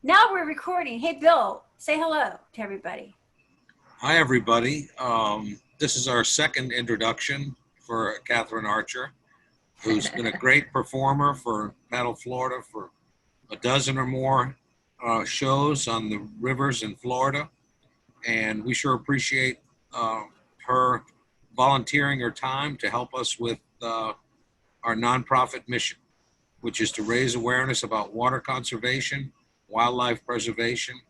Now we're recording. Hey, Bill, say hello to everybody. Hi, everybody. This is our second introduction for Katherine Archer, who's been a great performer for Paddle Florida for a dozen or more shows on the rivers in Florida. And we sure appreciate her volunteering her time to help us with our nonprofit mission, which is to raise awareness about water conservation, wildlife preservation,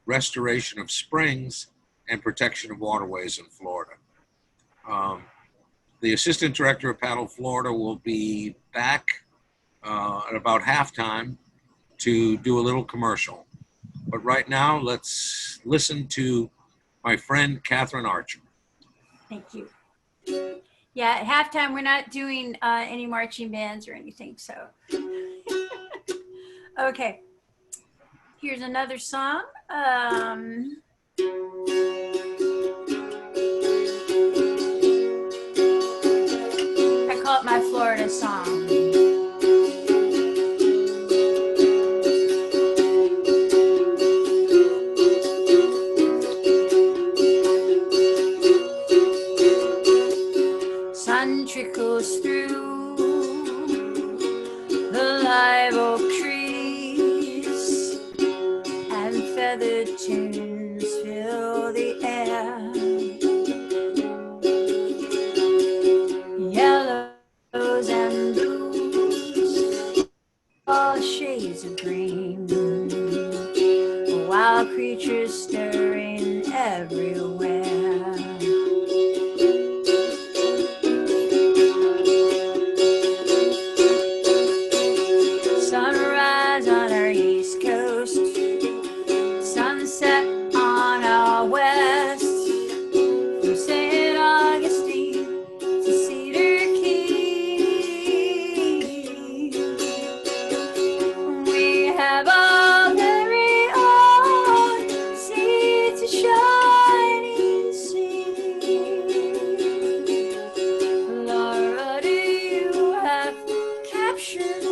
restoration of springs, and protection of waterways in Florida. Um, the assistant director of Paddle Florida will be back at about halftime to do a little commercial. But right now, let's listen to my friend Katherine Archer. Thank you. Yeah, at halftime, we're not doing any marching bands or anything, so. Okay, here's another song. I call it my Florida song. Sun trickles through the live oak trees and feathered tunes fill the air. Yellows and blues, all shades of green, wild creatures stirring everywhere. Sunrise on our east coast, sunset on our west, from St. Augustine to Cedar Key. We have our very own sea to shining sea. Laura, do you have captured me?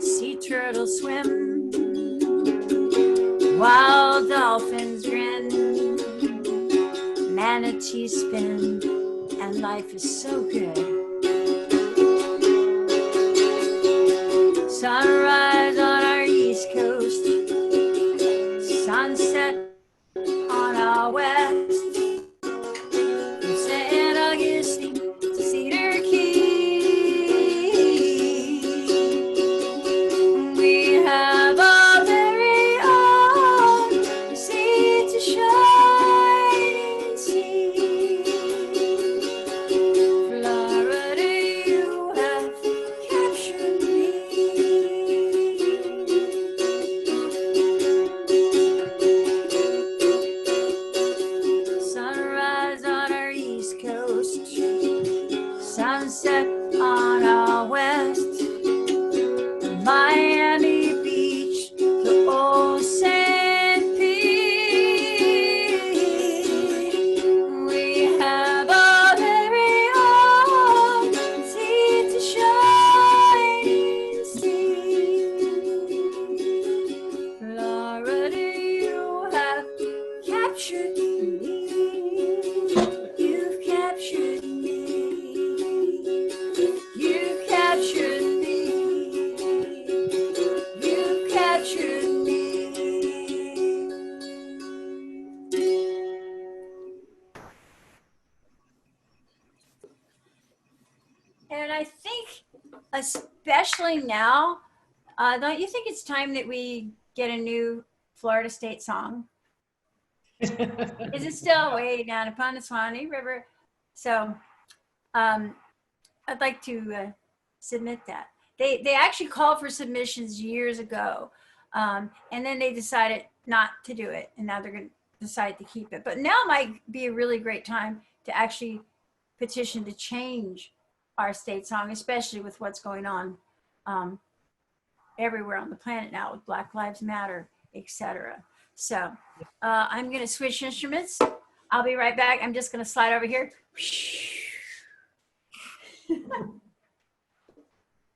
Sea turtles swim, wild dolphins grin, manatees spin, and life is so good. Sunrise on our east coast, sunset on our west, from St. Augustine to Cedar Key. We have our very own sea to shining sea. Flora, do you have captured me? Sunrise on our east coast, sunset on our west, Miami Beach to Old St. Pete. We have our very own sea to shining sea. Laura, do you have captured me? You've captured me. You've captured me. You've captured me. And I think, especially now, don't you think it's time that we get a new Florida State song? Is it still way down upon the Swanee River? So I'd like to submit that. They actually called for submissions years ago, and then they decided not to do it, and now they're going to decide to keep it. But now might be a really great time to actually petition to change our state song, especially with what's going on everywhere on the planet now with Black Lives Matter, etc. So I'm going to switch instruments. I'll be right back. I'm just going to slide over here.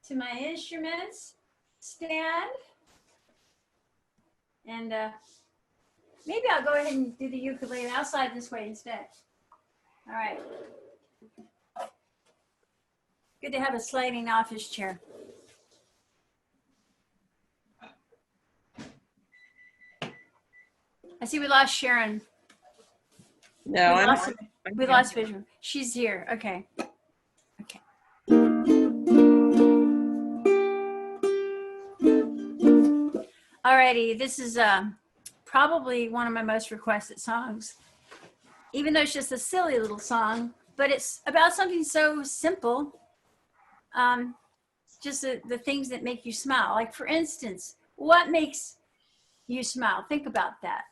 to my instruments stand. And maybe I'll go ahead and do the ukulele. I'll slide this way instead. All right. Good to have a sliding office chair. I see we lost Sharon. No, We lost vision. She's here. Okay. Okay. Alrighty. This is probably one of my most requested songs, even though it's just a silly little song, but it's about something so simple. Just the things that make you smile. Like, for instance, what makes you smile? Think about that.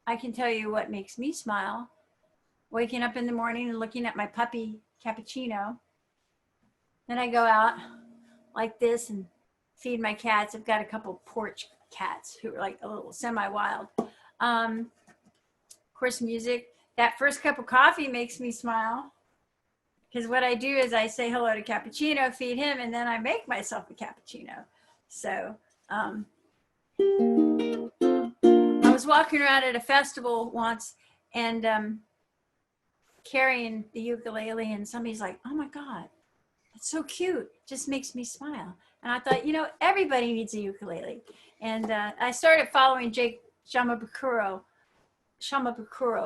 I can tell you what makes me smile. Waking up in the morning and looking at my puppy, Cappuccino. Then I go out like this and feed my cats. I've got a couple porch cats who are like a little semi-wild. Of course, music. That first cup of coffee makes me smile. Because what I do is I say hello to Cappuccino, feed him, and then I make myself a cappuccino. So I was walking around at a festival once and carrying the ukulele, and somebody's like, "Oh my God, that's so cute. Just makes me smile." And I thought, everybody needs a ukulele. And I started following Jake Shamabukuro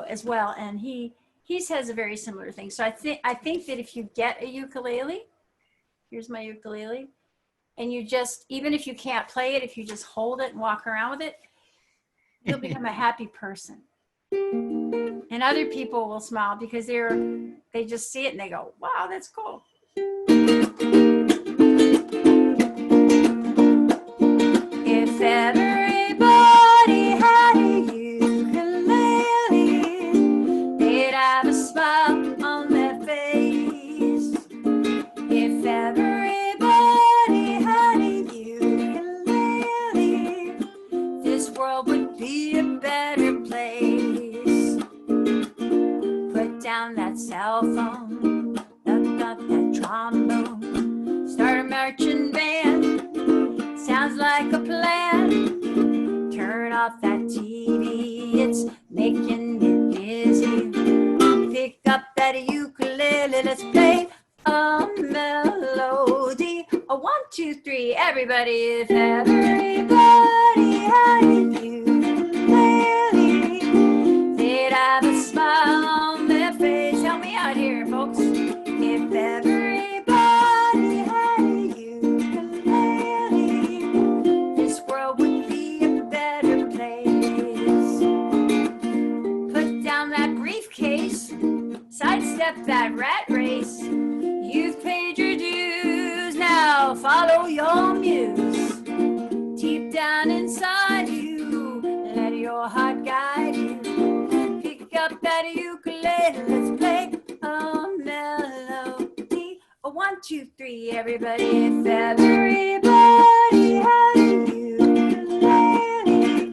as well, and he says a very similar thing. So I think that if you get a ukulele, here's my ukulele, and you just, even if you can't play it, if you just hold it and walk around with it, you'll become a happy person. And other people will smile because they just see it and they go, "Wow, that's cool." If everybody had a ukulele, they'd have a smile on their face. If everybody had a ukulele, this world would be a better place. Put down that cell phone, look up that trombone, start a marching band, sounds like a plan. Turn off that TV, it's making me dizzy. Pick up that ukulele, let's play a melody. A 1, 2, 3, everybody. If everybody had a ukulele, they'd have a smile on their face. Help me out here, folks. If everybody had a ukulele, this world would be a better place. Put down that briefcase, sidestep that rat race. You've paid your dues, now follow your muse. Deep down inside you, let your heart guide you. Pick up that ukulele, let's play a melody. A 1, 2, 3, everybody. If everybody had a ukulele,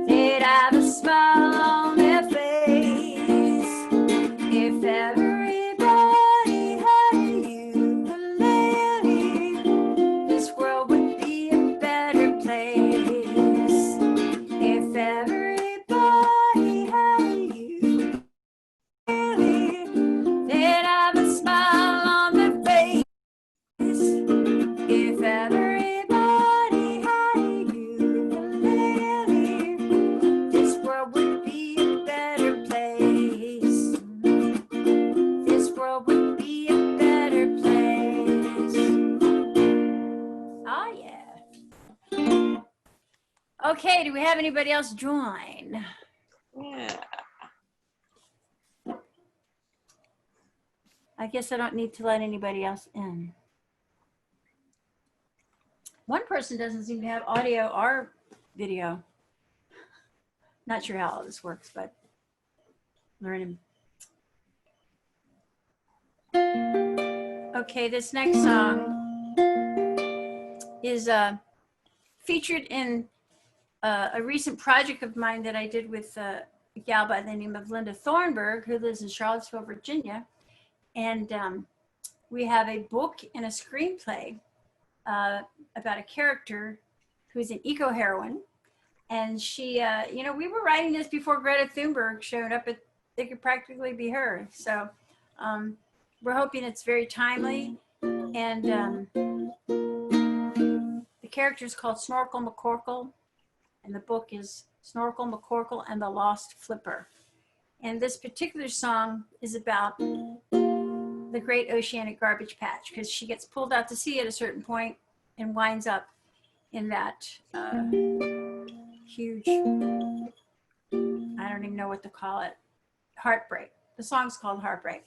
they'd have a smile on their face. If everybody had a ukulele, this world would be a better place. If everybody had a ukulele, they'd have a smile on their face. If everybody had a ukulele, this world would be a better place. This world would be a better place. Oh, yeah. Okay, do we have anybody else join? Yeah. I guess I don't need to let anybody else in. One person doesn't seem to have audio or video. Not sure how all this works, but learning. Okay, this next song is featured in a recent project of mine that I did with a gal by the name of Linda Thornburg, who lives in Charlottesville, Virginia. And we have a book and a screenplay about a character who's an eco-heroine. And she, we were writing this before Greta Thunberg showed up. It could practically be her. So we're hoping it's very timely. And the character is called Snorkel McCorkle. And the book is Snorkel McCorkle and the Lost Flipper. And this particular song is about the Great Oceanic Garbage Patch, because she gets pulled out to sea at a certain point and winds up in that huge, I don't even know what to call it, heartbreak. The song's called Heartbreak.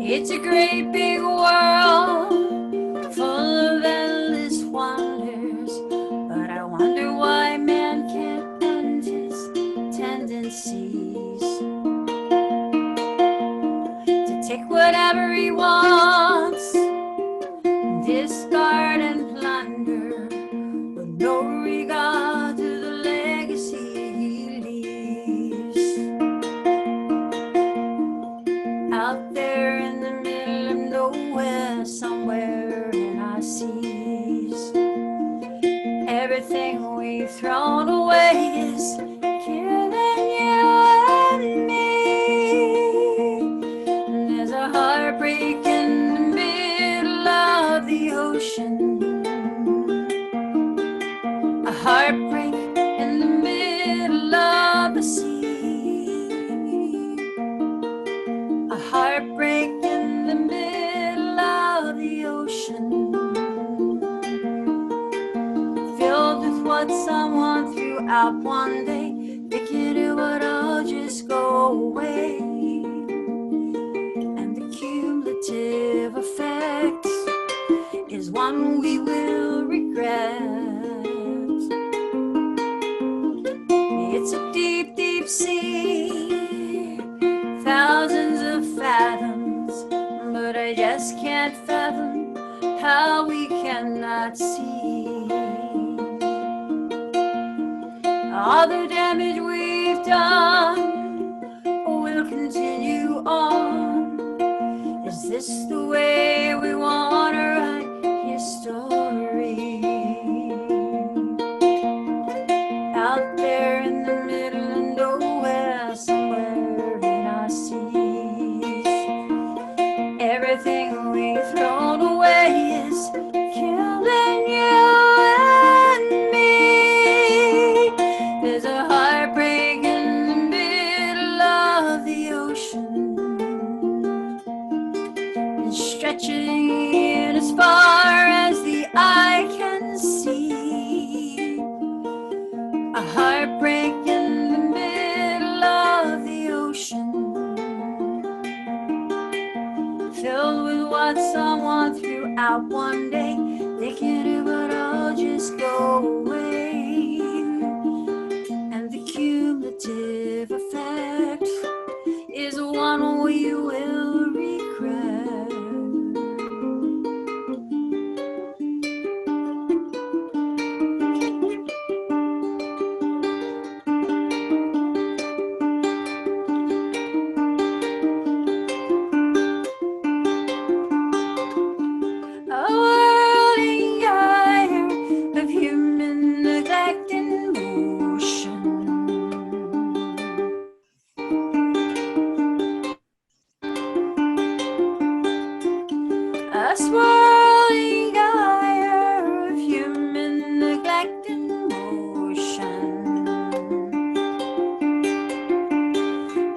It's a great big world full of endless wonders, but I wonder why man can't bend his tendencies to take whatever he wants, discard and plunder, with no regard to the legacy he leaves. Out there in the middle of nowhere, somewhere in our seas, everything we've thrown away is killing you and me. And there's a heartbreak in the middle of the ocean, a heartbreak in the middle of the sea. A heartbreak in the middle of the ocean, filled with what someone threw out one day, thinking it would all just go away. And the cumulative effect is one we will regret. It's a deep, deep sea, thousands of fathoms, but I just can't fathom how we cannot see all the damage we've done will continue on. Is this the way we want to write history? Out there in the middle of nowhere, somewhere in our seas, everything we've thrown away is killing you and me. There's a heartbreak in the middle of the ocean, and stretching as far as the eye can see. A heartbreak in the middle of the ocean, filled with what someone threw out one day, thinking it would all just go away. And the cumulative effect is one we will regret. A world engulfed of human neglect and motion. A swirling gyre of human neglect and motion,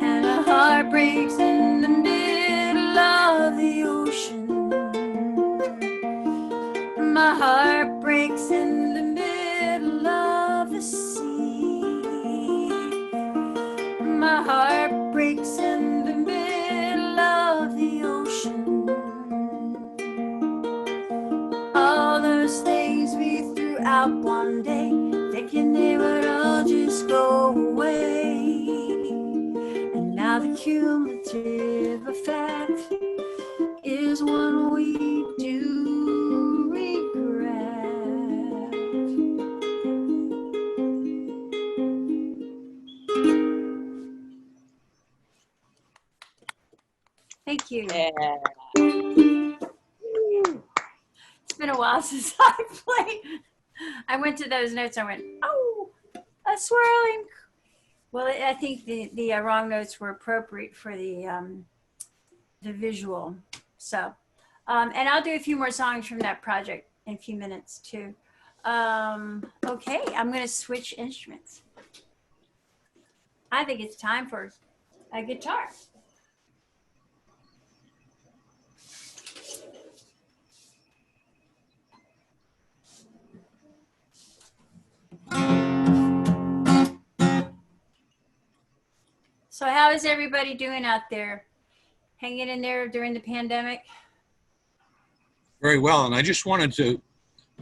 and a heart breaks in the middle of the ocean. My heart breaks in the middle of the sea. My heart breaks in the middle of the ocean. All those things we threw out one day, thinking they would all just go away. And now the cumulative effect is one we do regret. Thank you. Yeah. It's been a while since I played. I went to those notes. I went, oh, a swirling. Well, I think the wrong notes were appropriate for the visual. So, and I'll do a few more songs from that project in a few minutes too. Okay, I'm going to switch instruments. I think it's time for a guitar. So how is everybody doing out there? Hanging in there during the pandemic? Very well. And I just wanted to,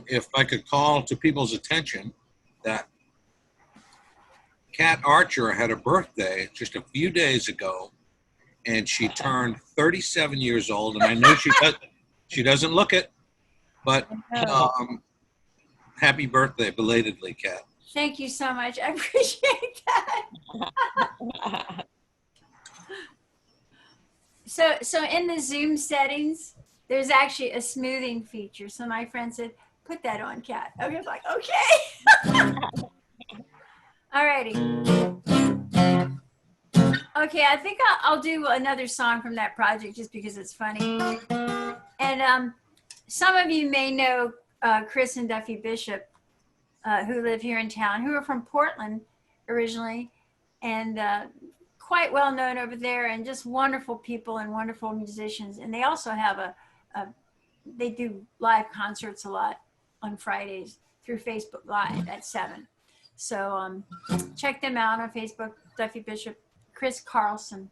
if I could call to people's attention that Kat Archer had a birthday just a few days ago, and she turned 37 years old. And I know she doesn't look it, but happy birthday belatedly, Kat. Thank you so much. I appreciate that. So in the Zoom settings, there's actually a smoothing feature. So my friend said, put that on, Kat. I was like, okay. Alrighty. Okay, I think I'll do another song from that project just because it's funny. And some of you may know Chris and Duffy Bishop, who live here in town, who are from Portland originally, and quite well known over there, and just wonderful people and wonderful musicians. And they also have they do live concerts a lot on Fridays through Facebook Live at 7. So check them out on Facebook. Duffy Bishop, Chris Carlson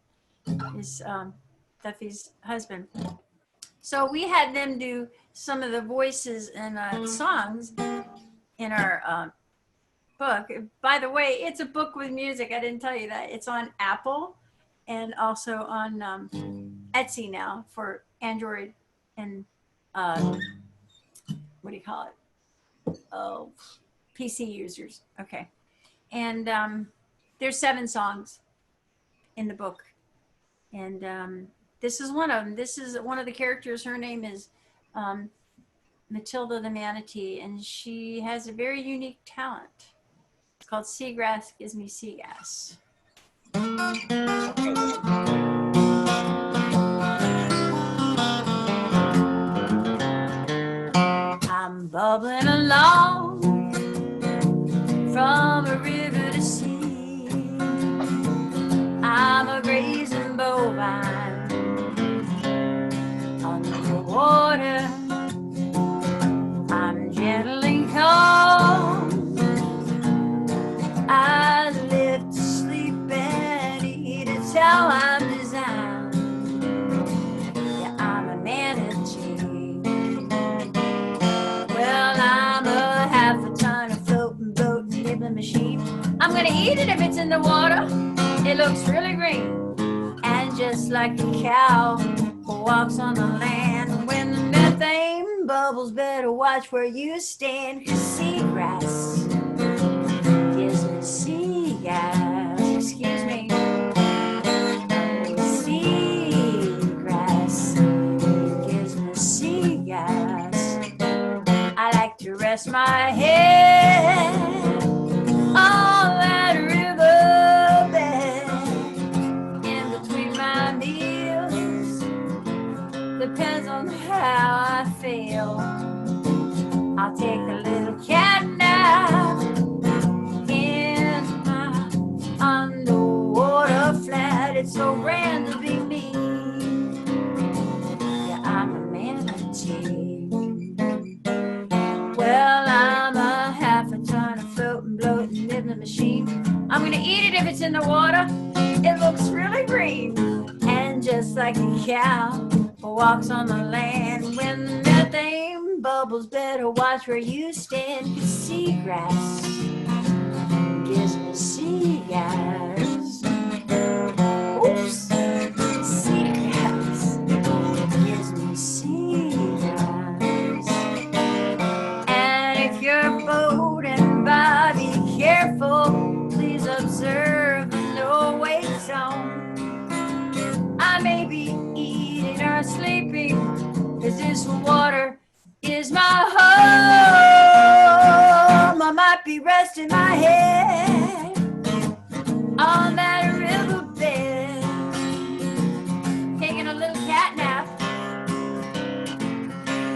is Duffy's husband. So we had them do some of the voices and songs in our book. By the way, it's a book with music. I didn't tell you that. It's on Apple and also on Etsy now for Android and what do you call it? Oh, PC users. Okay. And there's 7 songs in the book. And this is one of them. This is one of the characters. Her name is Matilda the Manatee, and she has a very unique talent. It's called Seagrass Gives Me Sea Gas. I'm bubbling along from a river to sea. I'm a grazing bovine underwater. I'm gentle and calm. I live to sleep and eat. It's how I'm designed. Yeah, I'm a manatee. Well, I'm a half a ton of floating boat nibbling machine. I'm gonna eat it if it's in the water. It looks really green. And just like a cow who walks on the land, when the methane bubbles, better watch where you stand. 'Cause seagrass gives me sea gas. Excuse me. Seagrass gives me sea gas. I like to rest my head on that riverbed in between my meals. Depends on how I feel. I'll take a little cat nap in my underwater flat. It's so grand to be me. Yeah, I'm a manatee. Well, I'm a half a ton of floating, bloating, nibbling machine. I'm gonna eat it if it's in the water. It looks really green. And just like a cow who walks on the land, when the methane blowing bubbles, better watch where you stand. 'Cause seagrass gives me seagrass. Oops. Seagrass gives me seagrass. And if you're boating by, be careful. Please observe the no-wake zone. I may be eating or sleeping, 'cause this water is my home. I might be resting my head on that riverbed, taking a little cat nap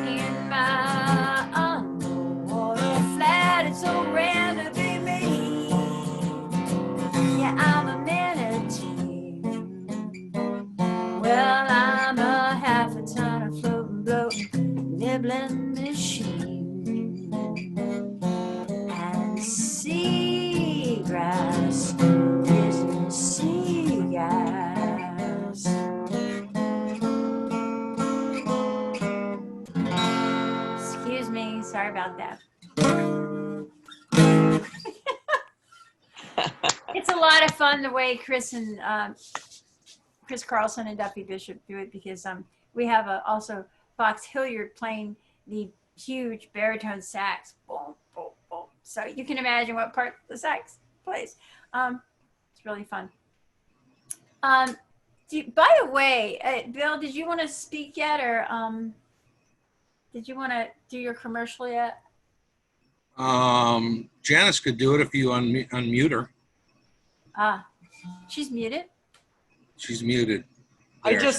in my underwater flat. It's so rare to be me. Yeah, I'm a manatee. Well, I'm a half a ton of floating, bloating, nibbling machine. And seagrass gives me seagrass. Excuse me, sorry about that. It's a lot of fun the way Chris and Chris Carlson and Duffy Bishop do it, because we have also Fox Hilliard playing the huge baritone sax. Boom, boom, boom. So you can imagine what part the sax plays. It's really fun. By the way, Bill, did you want to speak yet, or did you want to do your commercial yet? Janice could do it if you unmute her. She's muted. She's muted. I There.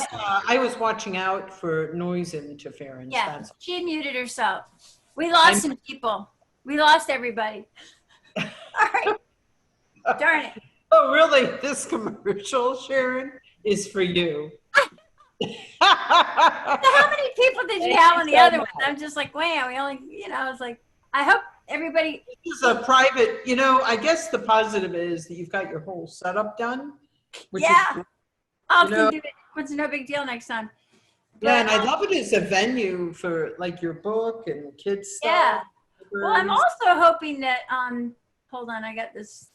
I was watching out for noise interference. Yeah, That's she muted herself. We lost some people. We lost everybody. All right. Darn it. Oh, really? This commercial, Sharon, is for you. How many people did you have on the other one? I'm just like, wow, we only, I was like, I hope everybody. This is a private, I guess the positive is that you've got your whole setup done. Which Yeah. Is, I'll do it. It's no big deal next time. Yeah, and I love it as a venue for like your book and kids stuff. Yeah. Well, I'm also hoping that, hold on, I got this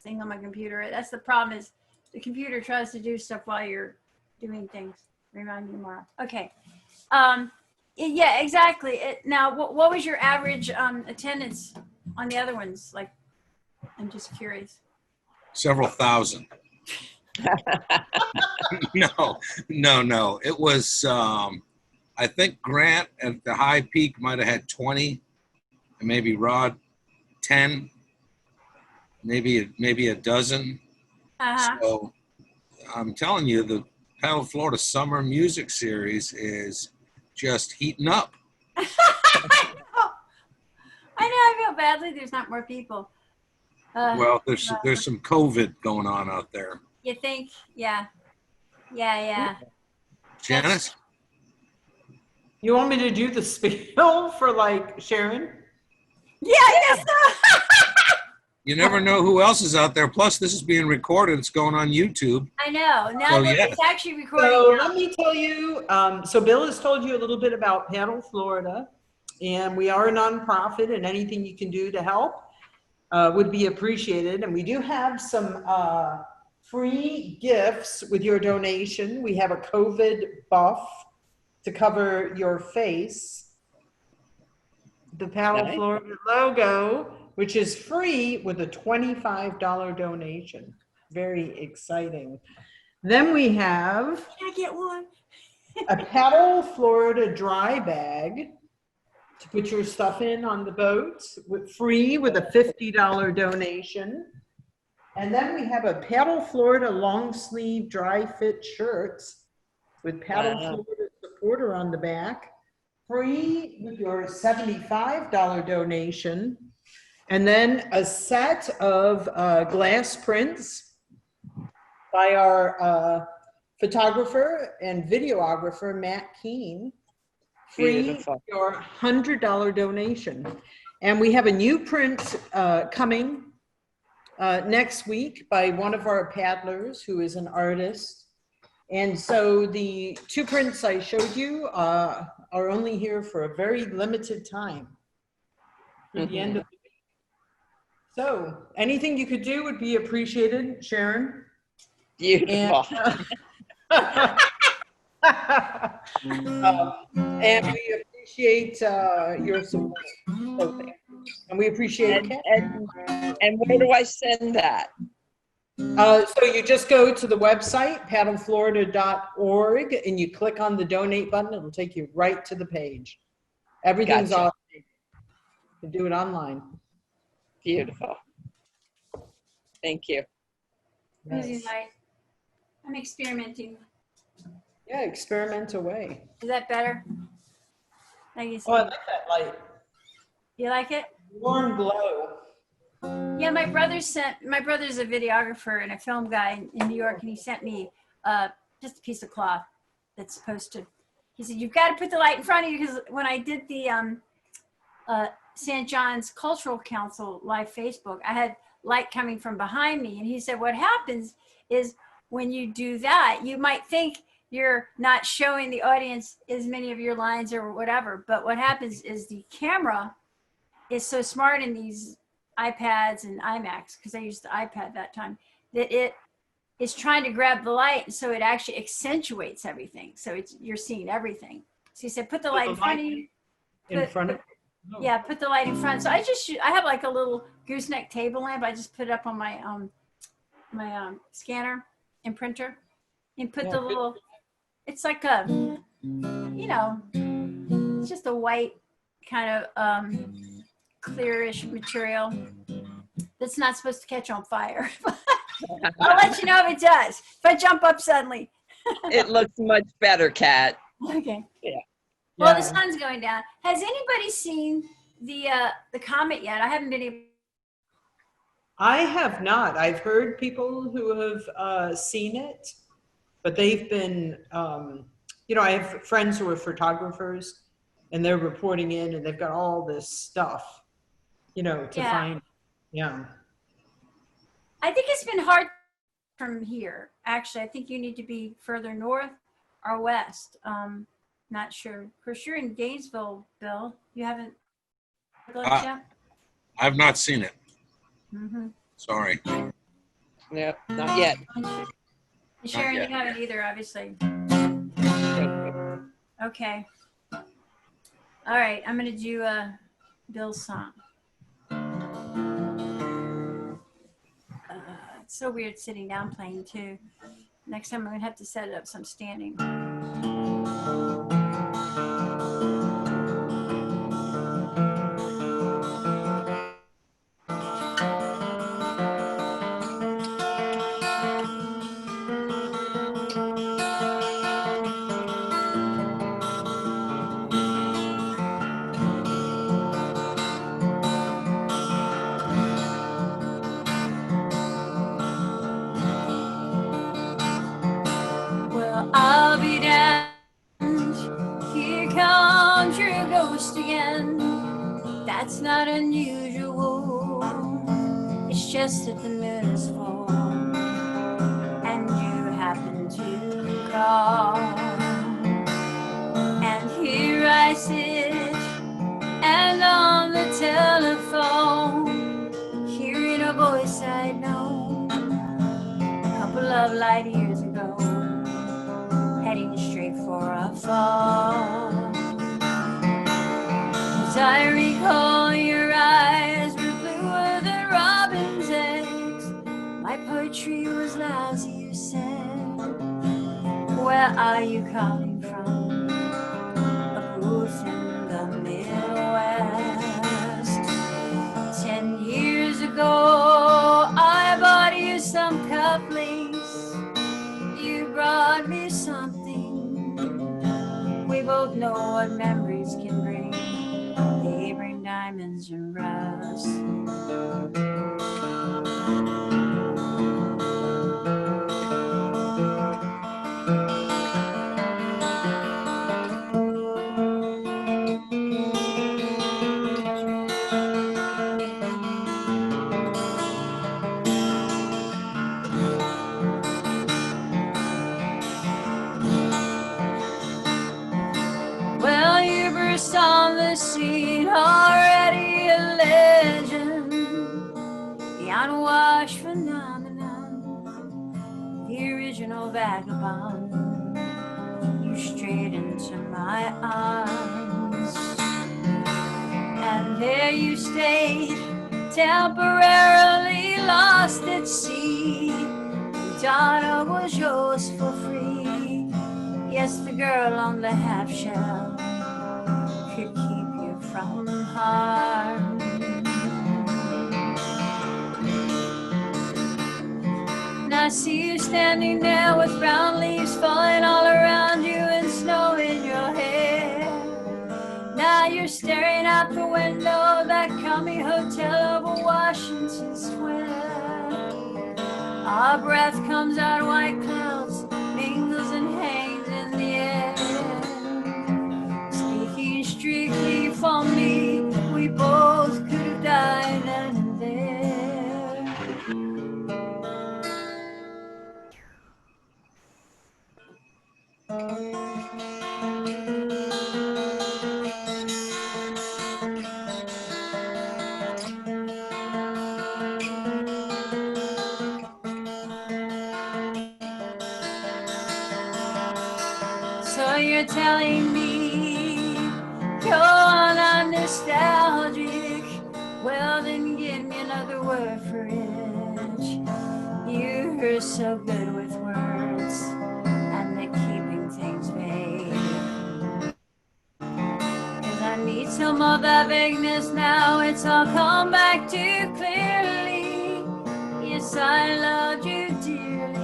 thing on my computer. That's the problem, is the computer tries to do stuff while you're doing things. Remind me tomorrow. Okay. Yeah, exactly. Now, what was your average attendance on the other ones? Like, I'm just curious. Several thousand. No. It was, I think Grant at the high peak might have had 20, and maybe Rod 10, maybe a dozen. Uh-huh. So I'm telling you, the Paddle Florida Summer Music Series is just heating up. I know, I feel badly there's not more people. Well, there's some COVID going on out there. You think? Yeah. Janice? You want me to do the spiel for like Sharon? Yeah, I guess so. You never know who else is out there. Plus, this is being recorded. It's going on YouTube. I know. Now So, that yeah. it's actually recording. So now. let me tell you, so Bill has told you a little bit about Paddle Florida, and we are a nonprofit, and anything you can do to help would be appreciated. And we do have some free gifts with your donation. We have a COVID buff to cover your face, the Paddle Nice. Florida logo, which is free with a $25 donation. Very exciting. Then we have Can I get one? a Paddle Florida dry bag to put your stuff in on the boat, free with a $50 donation. And then we have a Paddle Florida long sleeve dry fit shirts with Paddle Wow. Florida supporter on the back, free with your $75 donation. And then a set of glass prints by our photographer and videographer, Matt Keene, free Beautiful. your $100 donation. And we have a new print coming next week by one of our paddlers who is an artist. And so the two prints I showed you, are only here for a very limited time. For the end of the week. So anything you could do would be appreciated, Sharon. Beautiful. And we appreciate your support. So thank you. And we appreciate And, Ken. and where do I send that? So you just go to the website, paddleflorida.org, and you click on the donate button. It'll take you right to the page. Everything's Gotcha. off. You can do it online. Beautiful. Thank you. Cozy light. I'm experimenting. Yeah, experiment away. Is that better? Like you Oh, I said. like that light. You like it? Warm glow. Yeah, my brother's a videographer and a film guy in New York, and he sent me just a piece of cloth that's supposed to. He said, "You've got to put the light in front of you," because when I did the St. John's Cultural Council live Facebook, I had light coming from behind me, and he said, "What happens is when you do that, you might think you're not showing the audience as many of your lines or whatever, but what happens is the camera is so smart in these iPads and iMacs, because I used the iPad that time, that it is trying to grab the light, so it actually accentuates everything. So you're seeing everything." So he said, "Put the light in front of you." In front of oh. Yeah, put the light in front. So I have like a little gooseneck table lamp. I just put it up on my scanner and printer, and put the little. It's like a, it's just a white kind of clearish material that's not supposed to catch on fire. I'll let you know if it does. If I jump up suddenly. It looks much better, Kat. Okay. Yeah. Well, Yeah. the sun's going down. Has anybody seen the comet yet? I haven't been able. I have not. I've heard people who have seen it, but they've been, I have friends who are photographers, and they're reporting in, and they've got all this stuff, to Yeah. find. Yeah. I think it's been hard from here. Actually, I think you need to be further north or west. Not sure. Of course, you're in Gainesville, Bill. You haven't looked yet? I've not seen it. Mm-hmm. Sorry. Yep, not yet. And Sharon, you yet. haven't either, obviously. Okay. All right, I'm going to do Bill's song. It's so weird sitting down playing, too. Next time I'm going to have to set it up so I'm standing. Well, I'll be damned. Here comes your ghost again. That's not unusual. It's just that the moon is full, and you happen to call. And here I sit, and on the telephone, hearing a voice I'd known a couple of light years ago, heading straight for a fall. As I recall, your eyes were bluer than robin's eggs. My poetry was lousy, you said. Where are you coming from? A booth in the Midwest. 10 years ago, I bought you some cufflinks. You brought me something. We both know what memories can bring. They bring diamonds and rust. Well, on the scene, already a legend. The unwashed phenomenon, the original vagabond. You strayed into my arms, and there you stayed, temporarily lost at sea. Madonna was yours for free. Yes, the girl on the half shell could keep you from harm. Now I see you standing there with brown leaves falling all around you and snow in your hair. Now you're staring out the window of that commie hotel over Washington Square. Our breath comes out of white clouds, mingles and hangs in the air. Speaking strictly for me, we both could have died then and there. So you're telling me you're not nostalgic? Well, then give me another word for it. You're so good with words and at keeping things vague. 'Cause I need some of that vagueness now. It's all come back too clearly. Yes, I loved you dearly.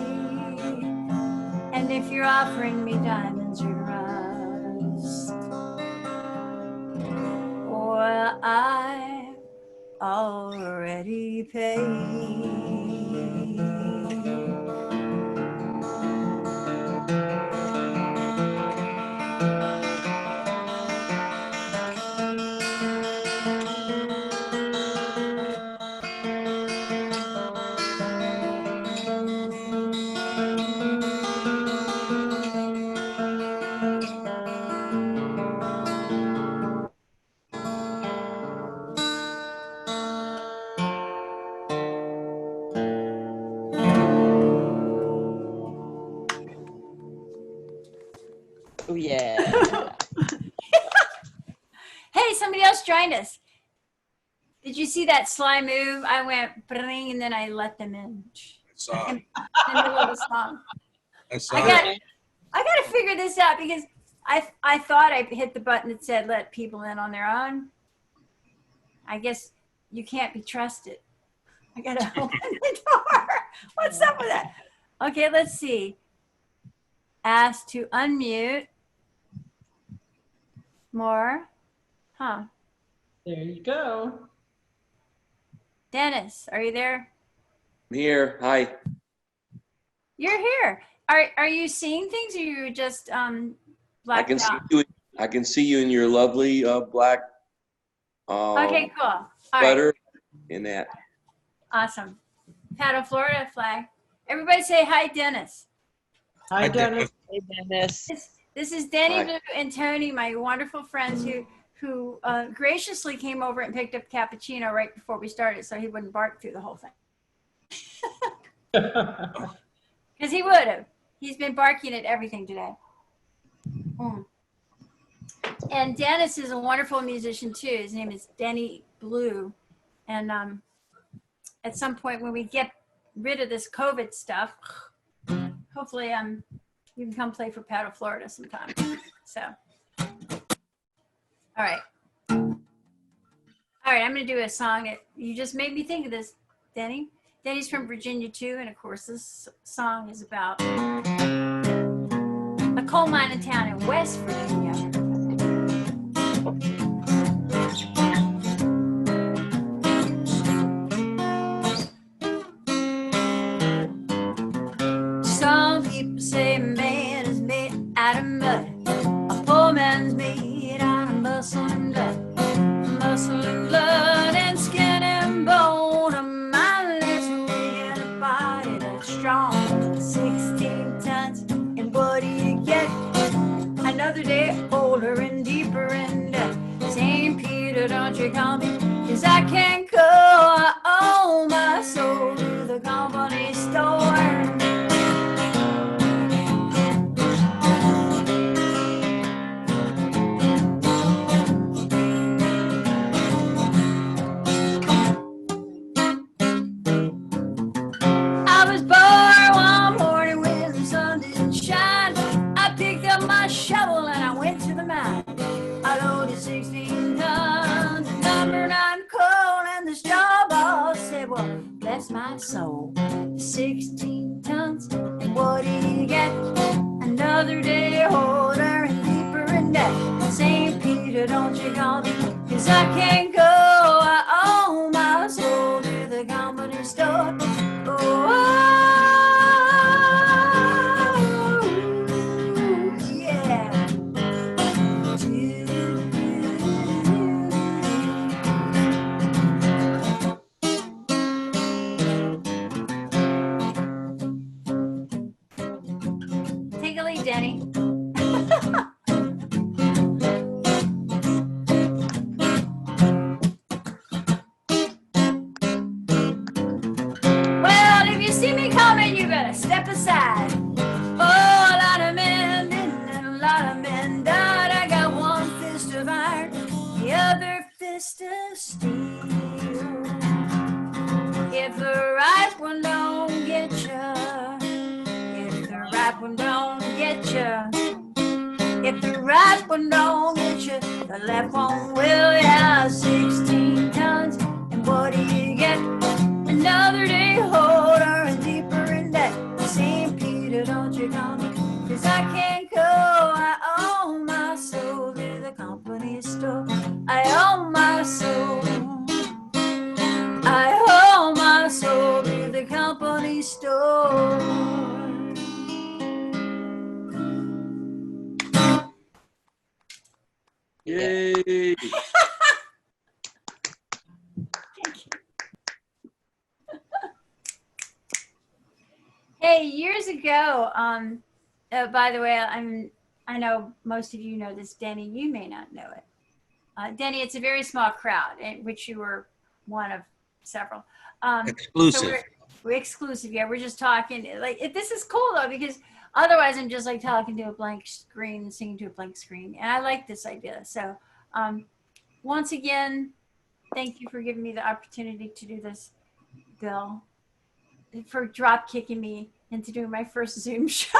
And if you're offering me diamonds or rust, well, I already paid. Oh, yeah. Hey, somebody else joined us. Did you see that sly move? I went bring and then I let them in. I saw it. In the middle of the song. I saw I it. got to figure this out because I thought I hit the button that said let people in on their own. I guess you can't be trusted. I got to open the door. What's up with that? Okay, let's see. Ask to unmute. More. Huh. There you go. Dennis, are you there? I'm here. Hi. You're here. Are you seeing things or you just I blacked can see out? you. I can see you in your lovely black Okay, cool. All right. sweater in that. Awesome. Paddle Florida flag. Everybody say hi, Dennis. Hi, Dennis. Hey, Dennis. This is Denny Hi. Blue and Tony, my wonderful friends who graciously came over and picked up cappuccino right before we started so he wouldn't bark through the whole thing. Because he would have. He's been barking at everything today. And Dennis is a wonderful musician too. His name is Denny Blue. And at some point when we get rid of this COVID stuff, hopefully you can come play for Paddle Florida sometime. So, all right. All right, I'm going to do a song that you just made me think of this, Denny. Denny's from Virginia too, and of course this song is about a coal mining town in West Virginia. Some people say man is made out of mud. A poor man's made out of muscle and blood. Muscle and blood and skin and bone. A mindless way and a body that's strong. 16 tons, and what do you get? Another day old. Peter, don't you call me, 'cause I can't go. I owe my soul to the company store. I was born one morning when the sun didn't shine. I picked up my shovel and I went to the mine. I loaded 16 tons of number 9 coal, and the straw boss said, well, bless my soul, 16 tons, and what do you get? Another day older and deeper in debt. St. Peter, don't you call me, 'cause I can't go. I owe my soul to the company store. Oh, yeah. Take a lead, Denny. Well, if you see me coming, you better step aside. Oh, a lot of men didn't and a lot of men died. I got one fist of iron, the other fist of steel. If the right one don't get you, if the right one don't get you, if the right one don't get you, the left one will. Yeah, 16 tons, and what do you get? Another day older and deeper in debt. St. Peter, don't you call me, 'cause I can't go. I owe my soul to the company store. I owe my soul. I owe my soul to the company store. Yay. Hey, years ago, by the way, I know most of you know this, Denny, you may not know it. Denny, it's a very small crowd, in which you were one of several. Exclusive. So we're exclusive, yeah, we're just talking, like, this is cool though, because otherwise I'm just like talking to a blank screen and singing to a blank screen, and I like this idea. So once again, thank you for giving me the opportunity to do this, Bill, for drop kicking me into doing my first Zoom show.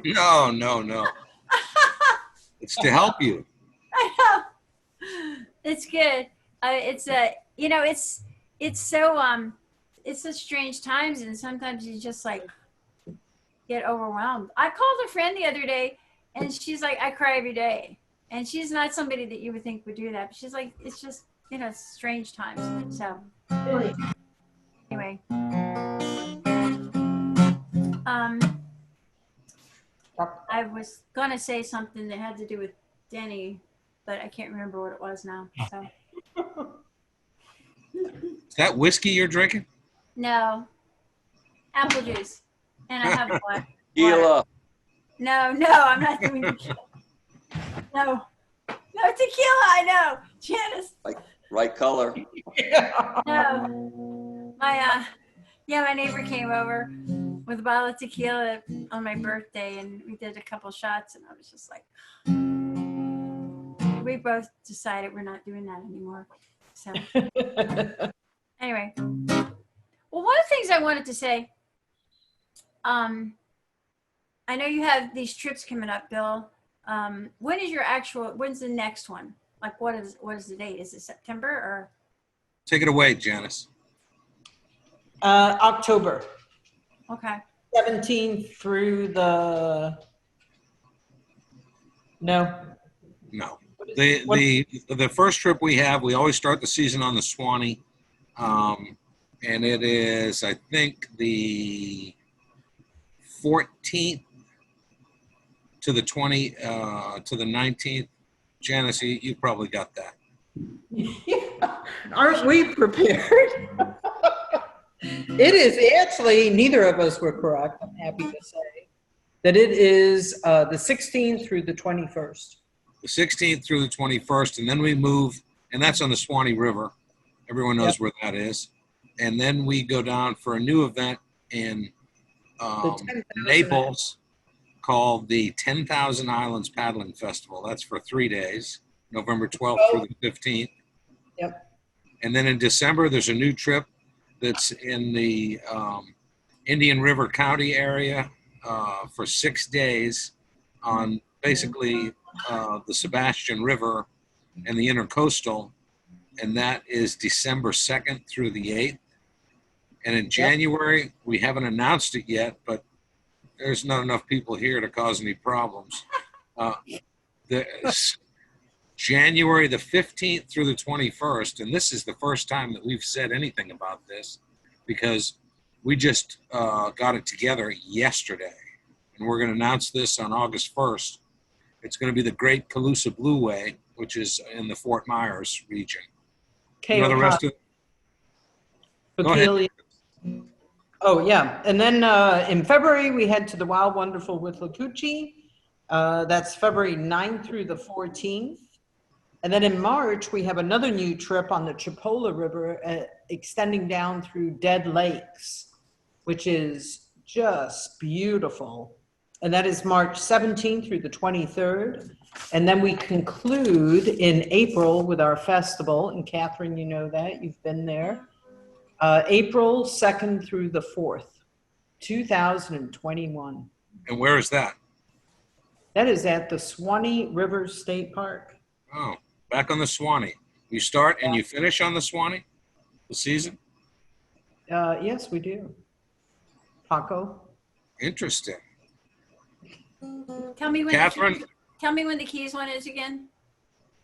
No. It's to help you. I know. It's good. It's so it's such strange times, and sometimes you just like get overwhelmed. I called a friend the other day, and she's like, I cry every day, and she's not somebody that you would think would do that, but she's like, it's just, strange times. So anyway, I was gonna say something that had to do with Denny, but I can't remember what it was now. So Is that whiskey you're drinking? no, apple juice, and I have what? Tequila. No, I'm not doing tequila. No tequila. I know, Janice. Right color. No, my neighbor came over with a bottle of tequila on my birthday, and we did a couple shots, and I was just like, we both decided we're not doing that anymore. So anyway, well, one of the things I wanted to say, I know you have these trips coming up, Bill. When's the next one? Like, what is the date? Is it September or? Take it away, Janice. October Okay. 17th through the, no. The first trip we have, we always start the season on the Swanee. And it is, I think, the 14th to the 19th. Janice, you probably got that. Aren't we prepared? It is actually, neither of us were correct, I'm happy to say, that it is the 16th through the 21st. The 16th through the 21st, and then we move and that's on the Swanee River. Everyone knows where that is. And then we go down for a new event in The 10,000 Naples called the 10,000 Islands Paddling Festival. That's for 3 days, November 12th through the 15th. Yep. And then in December, there's a new trip that's in the Indian River County area for 6 days on basically the Sebastian River and the Intercoastal. And that is December 2nd through the 8th. And in January, we haven't announced it yet, but there's not enough people here to cause any problems. January the 15th through the 21st, and this is the first time that we've said anything about this because we just got it together yesterday. And we're going to announce this on August 1st. It's going to be the Great Calusa Blue Way, which is in the Fort Myers region. You know the rest of Go ahead. Oh, yeah. And then in February, we head to the Wild Wonderful with Lacucci. That's February 9th through the 14th. And then in March, we have another new trip on the Chipola River extending down through Dead Lakes, which is just beautiful. And that is March 17th through the 23rd. And then we conclude in April with our festival. And Catherine, you know that, you've been there. April 2nd through the 4th, 2021. And where is that? That is at the Swanee River State Park. Oh, back on the Swanee. You start and you finish on the Swanee, the season? Yes, we do. Paco? Interesting. Tell me when Catherine? tell me when the Keys one is again.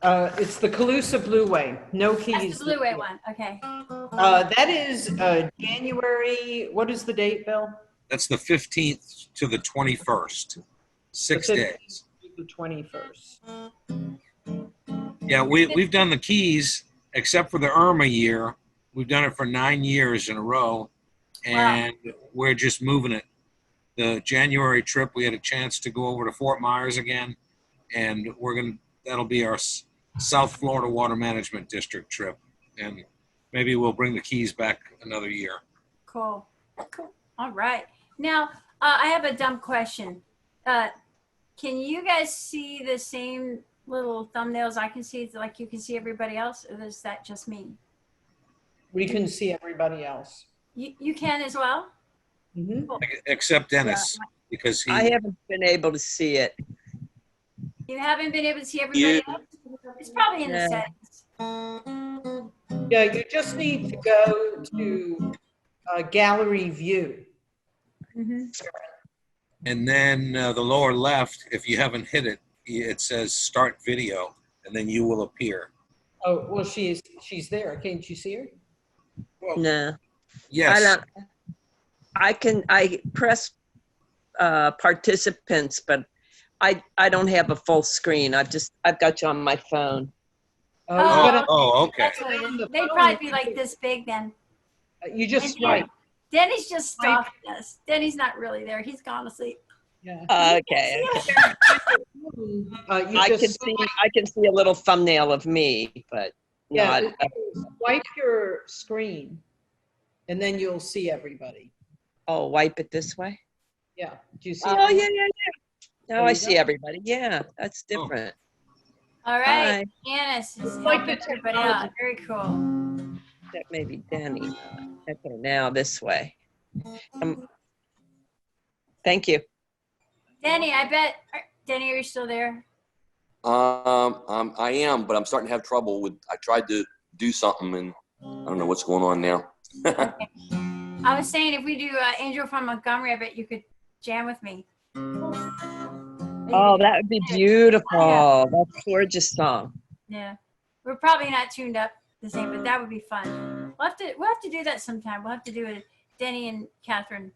It's the Calusa Blue Way. No That's keys. the Blue Way one. Okay. That is January. What is the date, Bill? That's the 15th to the 21st. 6 The 15th days. to the 21st. Yeah, we've done the Keys, except for the Irma year. We've done it for 9 years in a row, and we're just moving it. The January trip, we had a chance to go over to Fort Myers again, and that'll be our South Florida Water Management District trip, and maybe we'll bring the Keys back another year. Cool. Cool. All right. Now, I have a dumb question. Can you guys see the same little thumbnails I can see, like you can see everybody else, or is that just me? We can see everybody else. You can as well? Mhm. Cool. Except Dennis, because he. I haven't been able to see it. You haven't been able to see everybody else? It's probably in the Yeah. settings. Yeah, you just need to go to gallery view. Mhm. And then the lower left, if you haven't hit it, it says start video, and then you will appear. Oh, well, she's there. Can't you see her? No, Yes. I press participants, but I don't have a full screen. I've got you on my phone. You Oh. gotta- Okay. That's what it is. They'd probably be like this big then. You just swipe. Denny's just stalking us. Denny's not really there. He's gone to sleep. Yeah. Okay. You I just can see a little thumbnail of me, but yeah, not. swipe your screen, and then you'll see everybody. Oh, wipe it this way. Yeah. Do you see? Oh, everybody? yeah. There Now I you see go. everybody. Yeah, that's different. All right. Janice is Like helping the everybody out. Very cool. That may be Danny. Okay, now this way. Thank you. Denny, Denny, are you still there? I am, but I'm starting to have trouble with. I tried to do something, and I don't know what's going on now. Okay. I was saying if we do Angel from Montgomery, I bet you could jam with me. Oh, that would be beautiful. That's a gorgeous song. Yeah. We're probably not tuned up the same, but that would be fun. We'll have to do that sometime. We'll have to do a Denny and Catherine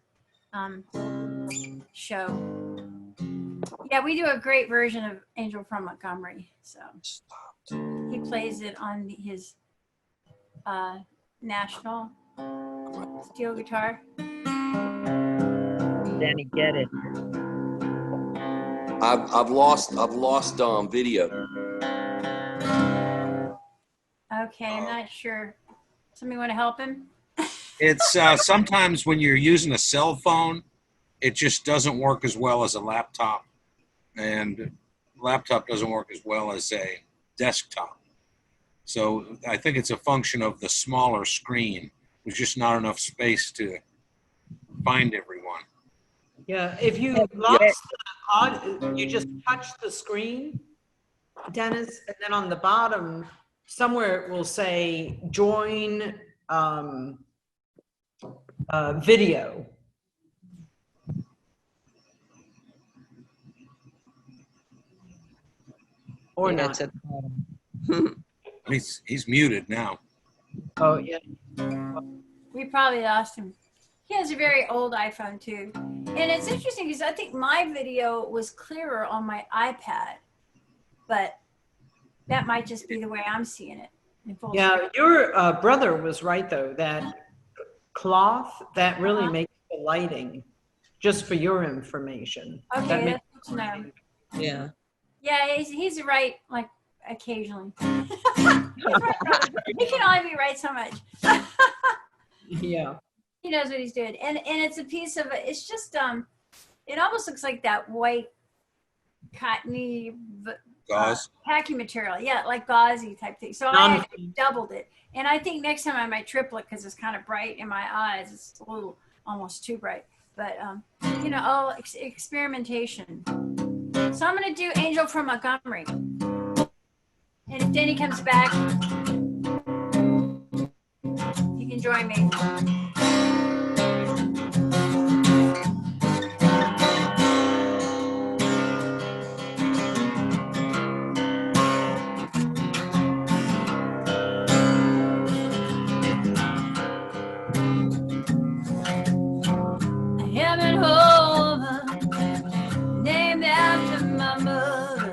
show. Yeah, we do a great version of Angel from Montgomery. So he plays it on his national steel guitar. Danny, get it. I've lost video. Okay, I'm not sure. Somebody want to help him? It's sometimes when you're using a cell phone, it just doesn't work as well as a laptop, and laptop doesn't work as well as a desktop. So I think it's a function of the smaller screen. There's just not enough space to find everyone. Yeah, if you lost the audio, you just touch the screen, Dennis, and then on the bottom, somewhere it will say join video. Or Yeah, not. it's at the bottom. He's muted now. Oh, yeah. We probably lost him. He has a very old iPhone too. And it's interesting because I think my video was clearer on my iPad, but that might just be the way I'm seeing it. In full Yeah, screen. your brother was right, though. That cloth, that really makes the lighting, just for your information. That Okay, makes that's good to know. Yeah. Yeah, he's right, like occasionally. He's my brother. He can only be right so much. Yeah. He knows what he's doing, and it's a piece of it. It's just it almost looks like that white cottony Gauze. packing material. Yeah, like gauzy type thing. So I actually doubled it, and I think next time I might triple it because it's kind of bright in my eyes. It's a little almost too bright, but experimentation. So I'm gonna do Angel from Montgomery, and if Denny comes back, he can join me. Named after my mother.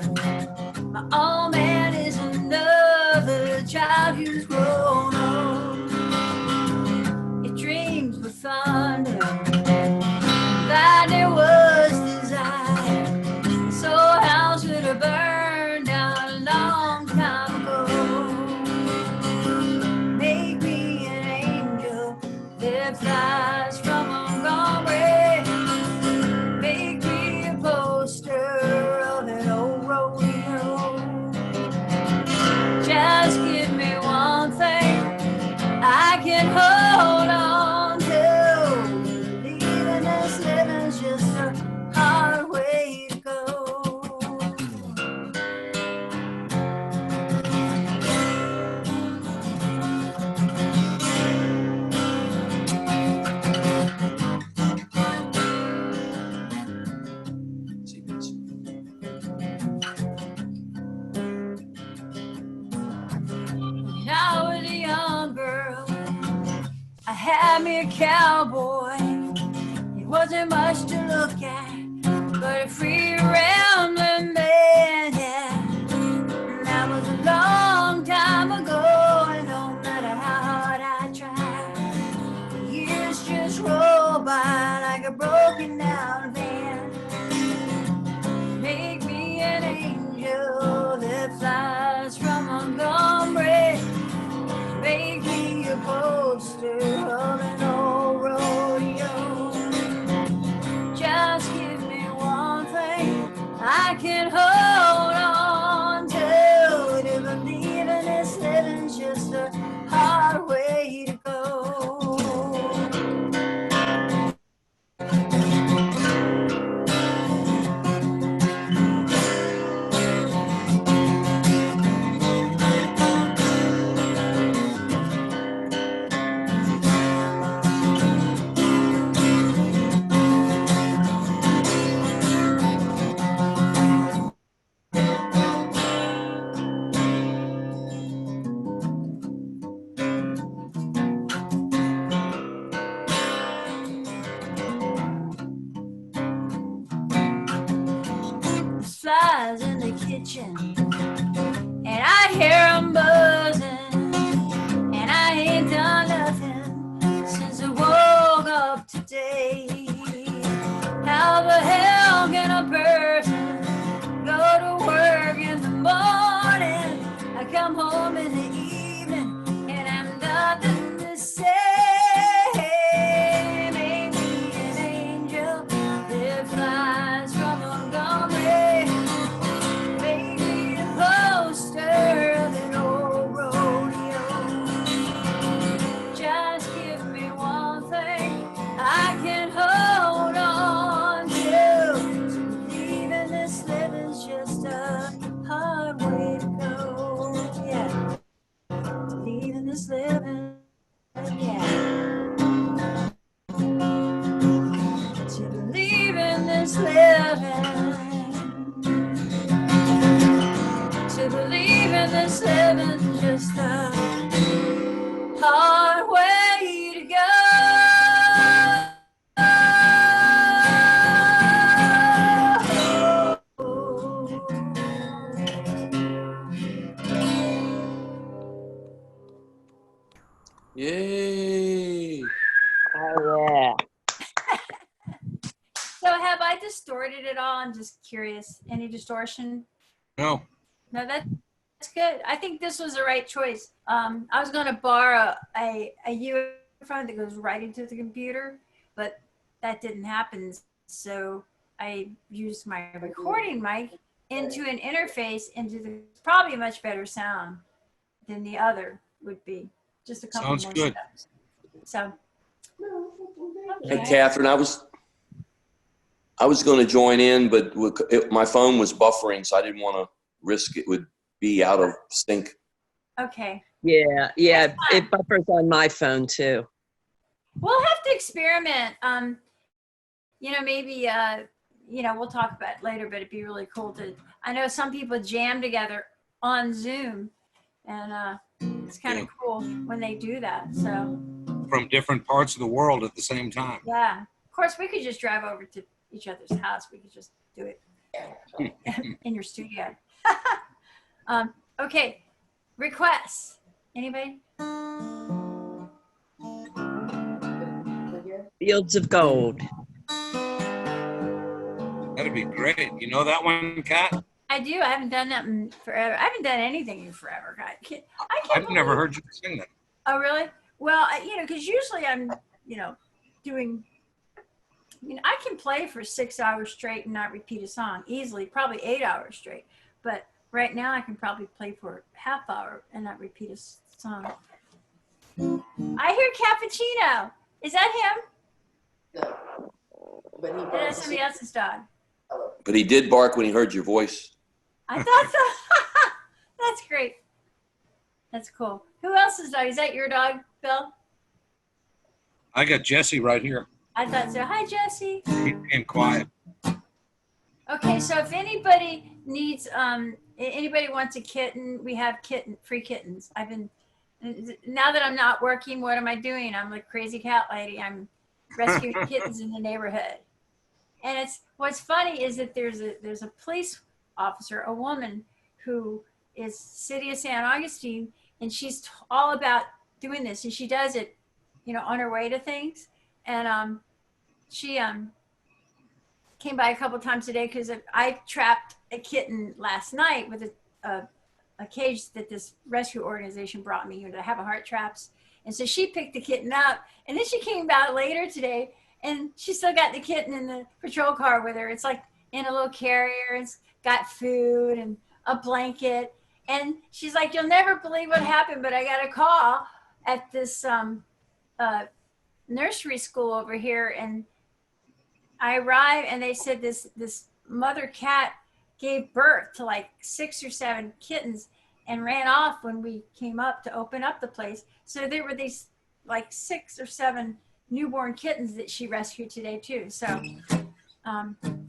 My old man is another child who's grown up. It dreams with thunder, that there was desire. So house would have burned down a long time ago. Make me an angel that flies from Montgomery. Make me a poster of an old rodeo. Just give me one thing I can hold on to. Leaving this living's just a hard way to go. When I was a young girl, I had me a cowboy. It wasn't much to look at, but a free rambling man, yeah. That was a long time ago, and no matter how hard I tried, the years just roll by like a broken down van. Make me an angel that flies from Montgomery. Make me a poster of an old rodeo. Just give me one thing I can hold on to. To believe in this living's just a hard way to go. Flies in the kitchen, and I hear them buzzing, and I ain't done nothing since I woke up today. How the hell can a person go to work in the morning, I come home in the evening, Yay! Oh, So have I distorted it all? I'm just curious. Any distortion? No, No, that's good. I think this was the right choice. I was going to borrow a UFO that goes right into the computer, but that didn't happen. So I used my recording mic into an interface into the probably a much better sound than the other would be. Just a couple Sounds more good. steps. So, Hey, okay. Catherine, I was going to join in, but my phone was buffering, so I didn't want to risk it would be out of sync. Okay. yeah, yeah. It buffers on my phone too. We'll have to experiment. Maybe, we'll talk about it later, but it'd be really cool to, I know some people jam together on Zoom and it's kind of cool when they do that. So, from different parts of the world at the same time. yeah. Of course, we could just drive over to each other's house. We could just do it in your studio. Okay. Requests. Anybody? Fields of Gold. That'd be great. You know that one, Kat? I do. I haven't done that in forever. I haven't done anything in forever. I can't I've never heard you sing that. Oh, really? Well, because usually I'm, doing, I can play for 6 hours straight and not repeat a song easily, probably 8 hours straight. But right now I can probably play for half hour and not repeat a song. I hear Cappuccino. Is that him? No. But he Or that's somebody else's dog? But he did bark when he heard your voice. I thought so. That's great. That's cool. Who else's dog? Is that your dog, Bill? I got Jesse right here. I thought so. Hi, Jesse. He became quiet. Okay, so if anybody needs, anybody wants a kitten, we have free kittens. Now that I'm not working, what am I doing? I'm like crazy cat lady. I'm rescuing kittens in the neighborhood. And what's funny is that there's a police officer, a woman who is City of San Augustine, and she's all about doing this, and she does it, on her way to things. And she came by a couple times today because I trapped a kitten last night with a cage that this rescue organization brought me, to have a heart traps. And so she picked the kitten up, and then she came back later today, and she still got the kitten in the patrol car with her. It's like in a little carrier. It's got food and a blanket. And she's like, you'll never believe what happened, but I got a call at this nursery school over here. And I arrived, and they said this mother cat gave birth to like 6 or 7 kittens and ran off when we came up to open up the place. So there were these like 6 or 7 newborn kittens that she rescued today too. So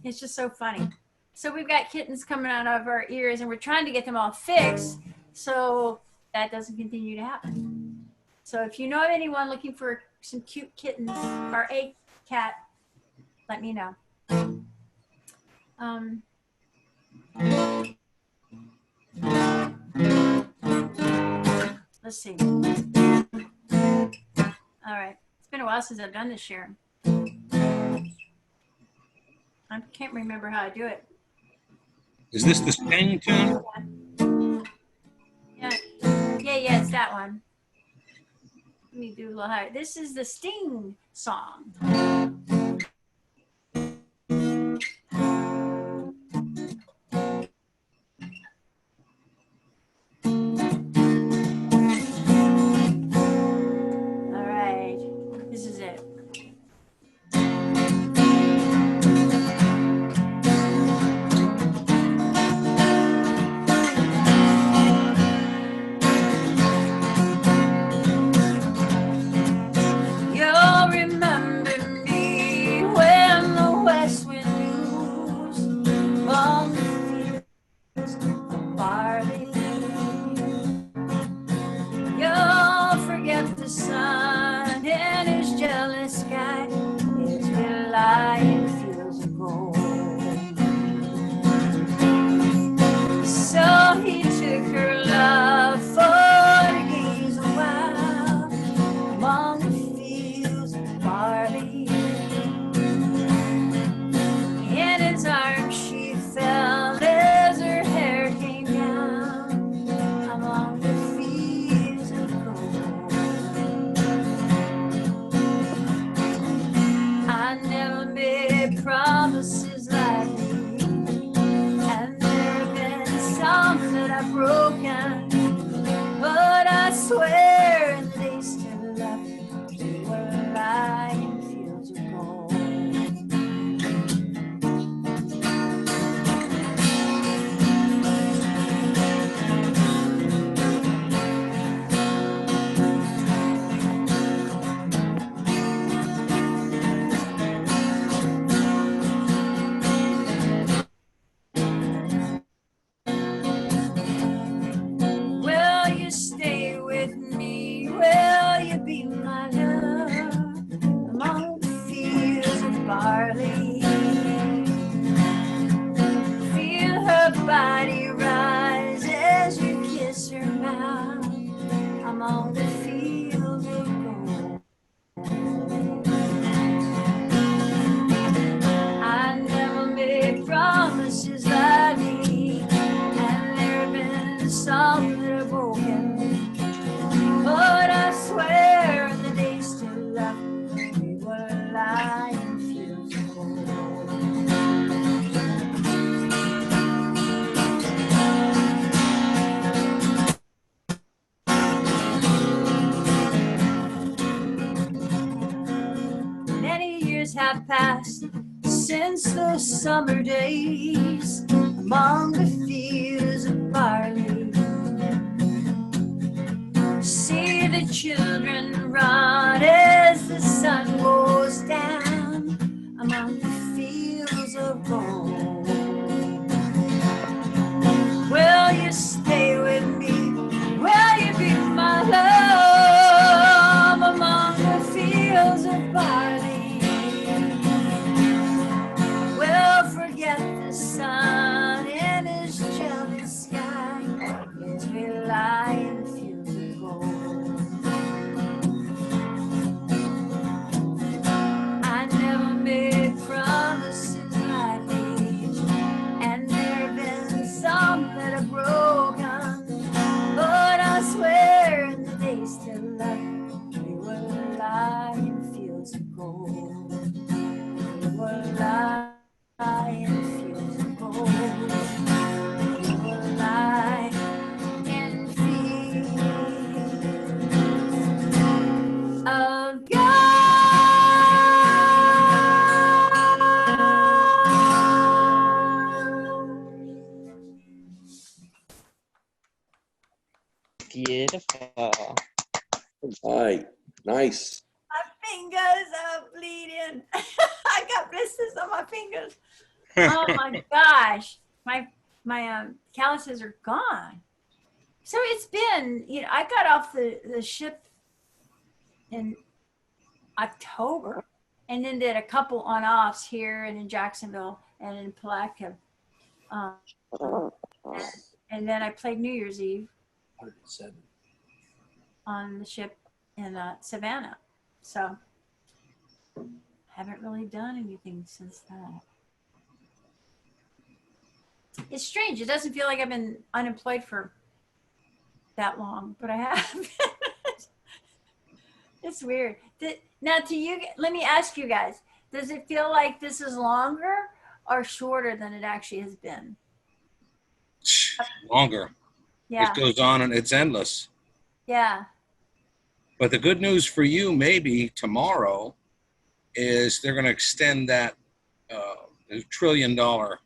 it's just so funny. So we've got kittens coming out of our ears, and we're trying to get them all fixed so that doesn't continue to happen. So if you know of anyone looking for some cute kittens or a cat, let me know. Let's see. All right. It's been a while since I've done this, Sharon. I can't remember how I do it. Is this the Sting tune? Yeah, it's that one. Let me do a little higher. This is the Sting song. All right, this is it. You'll remember me when the west wind moves on the fields of barley. You'll forget the sun and his jealous sky as we lie in fields of gold. So he took her love for to gaze a while swear in the days still left, we were lying fields of gold. Will you stay with me? Will you be my love among the fields of barley? Feel her body rise as you kiss her mouth among the fields of gold. I never made promises lightly, and there have been some that are broken. But I swear in the days still left, we were lying fields of gold. Many years have passed since those summer days among the fields of barley. See the children run as the sun goes down among the fields of gold. Will you stay with me? Will you be my love among the fields of barley? We'll forget the sun in his jealous sky as we lie in fields of gold. I never made promises lightly, and there have been some that are broken. But I swear in the days still left, we were lying in fields of gold. We were lying in fields of gold. We were lying in fields of Beautiful. All right, nice. My fingers are bleeding. I got blisters on my fingers. Oh my gosh, my calluses are gone. So it's been, I got off the ship in October, and then did a couple on-offs here and in Jacksonville and in Palatka. And then I played New Year's Eve on the ship in Savannah. So haven't really done anything since that. It's strange. It doesn't feel like I've been unemployed for that long, but I have. It's weird. Now to you, let me ask you guys, does it feel like this is longer or shorter than it actually has been? Longer. Yeah. It goes on and it's endless. Yeah. But the good news for you, maybe tomorrow, is they're going to extend that $1 trillion COVID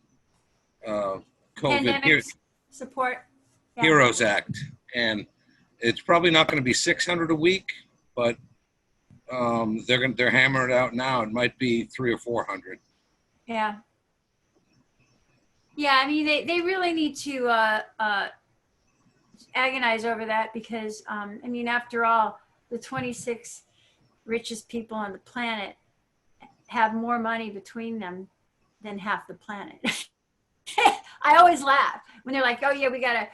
Pandemic support. Yeah. Heroes Act, and it's probably not going to be 600 a week, but they're hammering it out now. It might be 300 or 400. Yeah. Yeah, I mean, they really need to agonize over that because, I mean, after all, the 26 richest people on the planet have more money between them than half the planet. I always laugh when they're like, "Oh yeah, we gotta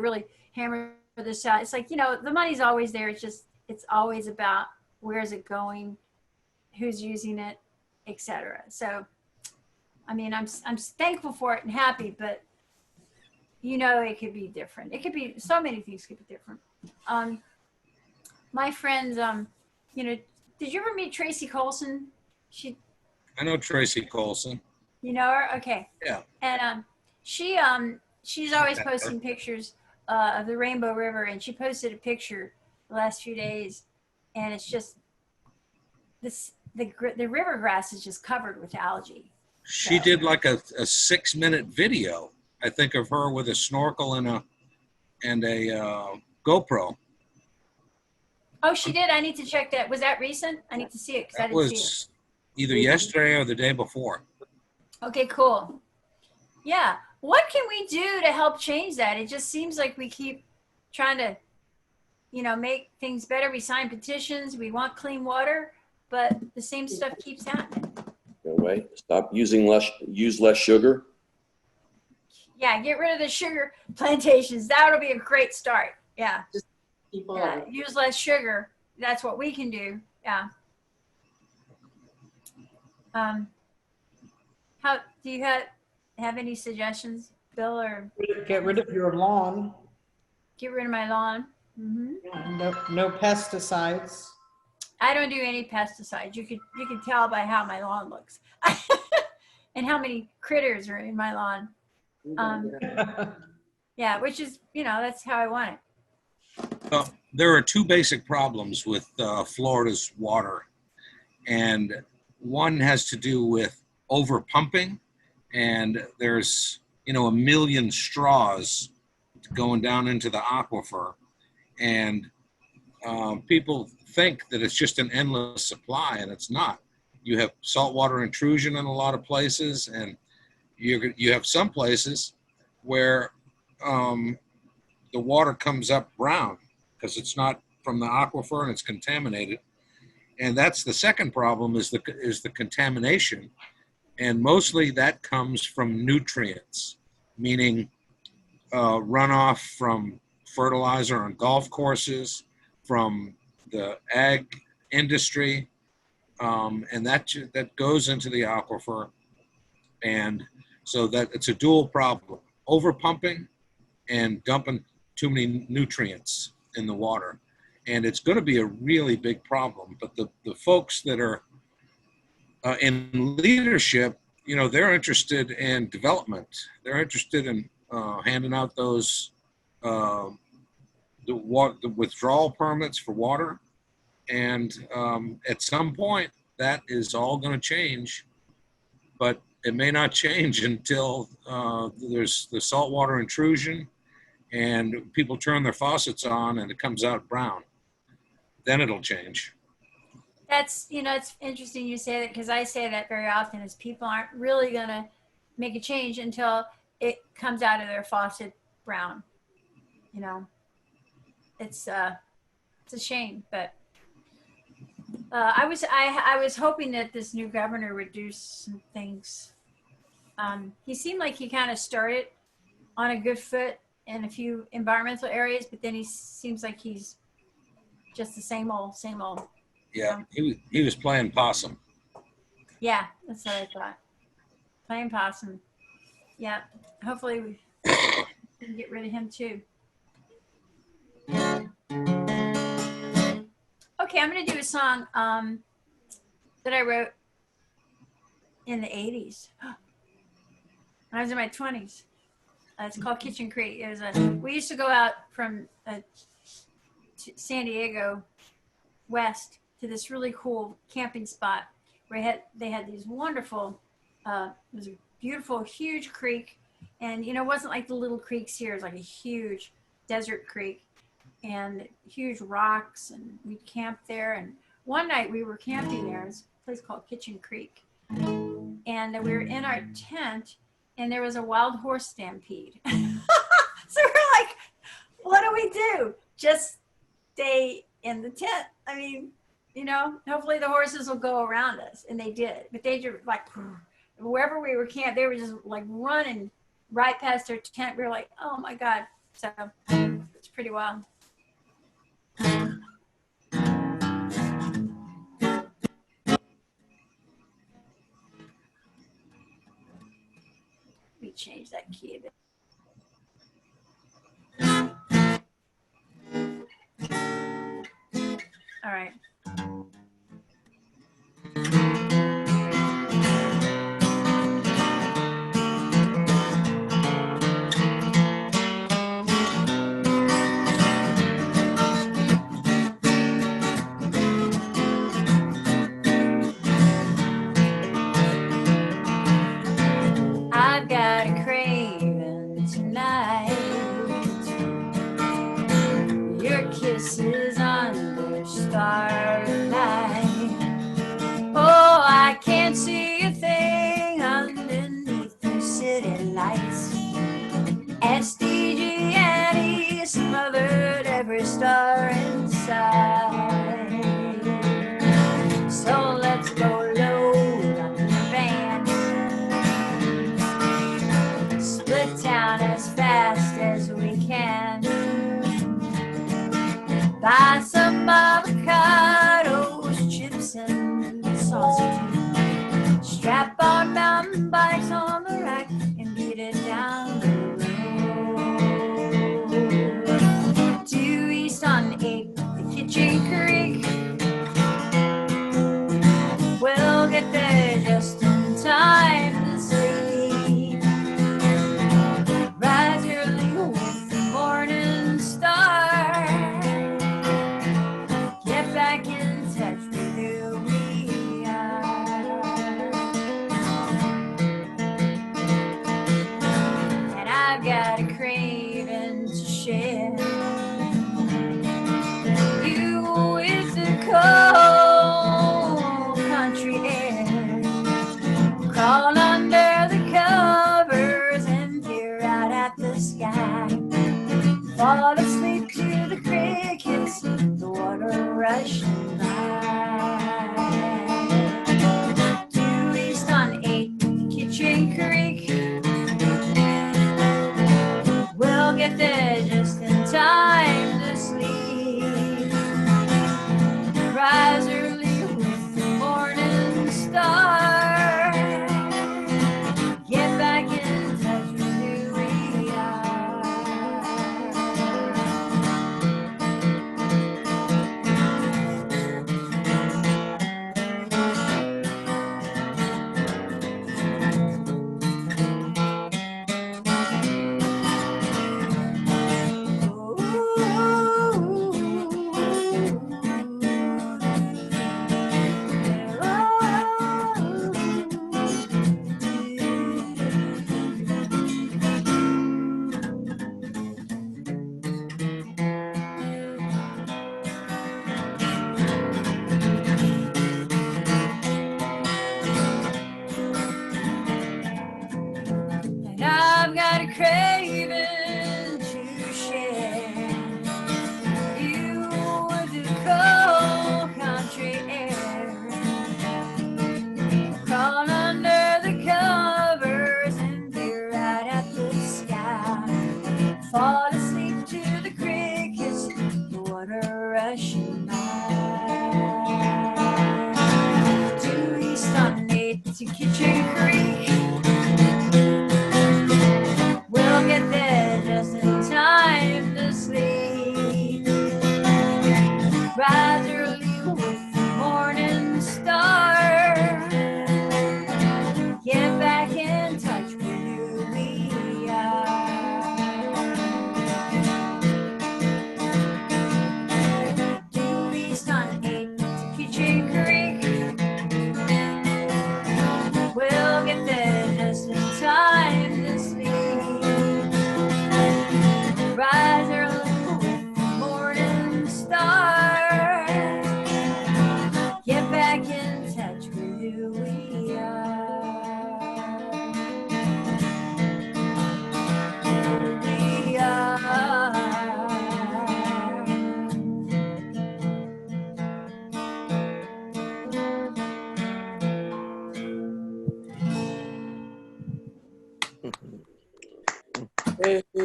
really hammer this out." It's like, the money's always there. It's always about where's it going, who's using it, etc. So, I mean, I'm thankful for it and happy, but it could be different. It could be so many things could be different. My friends, did you ever meet Tracy Colson? I know Tracy Colson. You know her? Okay. Yeah. And she's always posting pictures of the Rainbow River, and she posted a picture the last few days, and it's just the river grass is just covered with algae. She did like a 6-minute video, I think, of her with a snorkel and a GoPro. Oh, she did. I need to check that. Was that recent? I need to see it because I That didn't see it. was either yesterday or the day before. Okay, cool. Yeah. What can we do to help change that? It just seems like we keep trying to, make things better. We sign petitions. We want clean water, but the same stuff keeps happening. Go away. Stop use less sugar. Yeah, get rid of the sugar plantations. That'll be a great start. Yeah. People Yeah. Use less sugar. That's what we can do. Yeah. How do you have any suggestions, Bill, or Get rid of your lawn. get rid of my lawn? No pesticides. I don't do any pesticides. You can tell by how my lawn looks and how many critters are in my lawn. Yeah, which is, that's how I want it. There are two basic problems with Florida's water, and one has to do with over pumping, and there's a million straws going down into the aquifer, and people think that it's just an endless supply, and it's not. You have saltwater intrusion in a lot of places, and you have some places where the water comes up brown because it's not from the aquifer and it's contaminated. And that's the second problem is the contamination. And mostly that comes from nutrients, meaning runoff from fertilizer on golf courses, from the ag industry, and that goes into the aquifer. And so that it's a dual problem: over pumping and dumping too many nutrients in the water. And it's going to be a really big problem. But the folks that are in leadership, they're interested in development. They're interested in handing out those the withdrawal permits for water. And at some point, that is all going to change. But it may not change until there's the saltwater intrusion and people turn their faucets on and it comes out brown. Then it'll change. That's, it's interesting you say that, because I say that very often, is people aren't really going to make a change until it comes out of their faucet brown. It's a shame, but I was hoping that this new governor would do some things. He seemed like he kind of started on a good foot in a few environmental areas, but then he seems like he's just the same old. Yeah, he was playing possum. Yeah, that's what I thought. Playing possum. Yeah, hopefully we can get rid of him too. Okay, I'm going to do a song that I wrote in the 80s. When I was in my 20s. It's called Kitchen Creek. We used to go out from San Diego west to this really cool camping spot where they had these wonderful, it was a beautiful, huge creek. And, it wasn't like the little creeks here. It was like a huge desert creek and huge rocks. And we'd camp there. And one night we were camping there. It's a place called Kitchen Creek. And we were in our tent and there was a wild horse stampede. So we're like, what do we do? Just stay in the tent. I mean, hopefully the horses will go around us. And they did. But they just like, wherever we were camped, they were just like running right past their tent. We were like, oh my God. So it's pretty wild. Let me change that key a bit. All right. starlight. Oh, I can't see a thing underneath the city lights. SDG Annie smothered every star inside. So let's go low on the van. Split town as fast as we can. Buy some avocados, chips, and sausage. Strap on mountain bikes on the rack and beat it down the road. Due east on 8th, the Kitchen Creek. We'll get there just in time to sleep. Rise early with the morning star. Get back in touch with who we are. And I've got a craving to share you with the cold country air. Crawl under the covers and peer out at the sky. Fall asleep to the crickets, the water rushing by. Due east on 8th, Kitchen Creek. We'll get there just in time to sleep. Rise early with the morning star. Get back in touch with who we are. And I've got a craving to share you with the cold country air. Crawl under the covers and peer out at the sky. Fall asleep to the crickets, the water rushing by. Due east on 8th to Kitchen Creek. We'll get there just in time to sleep. Rise early with the morning star. Get back in touch with who we are. Due east on 8th to Kitchen Creek. We'll get there just in time to sleep. Rise early with the morning star. Get back in touch with who we are. Who we are.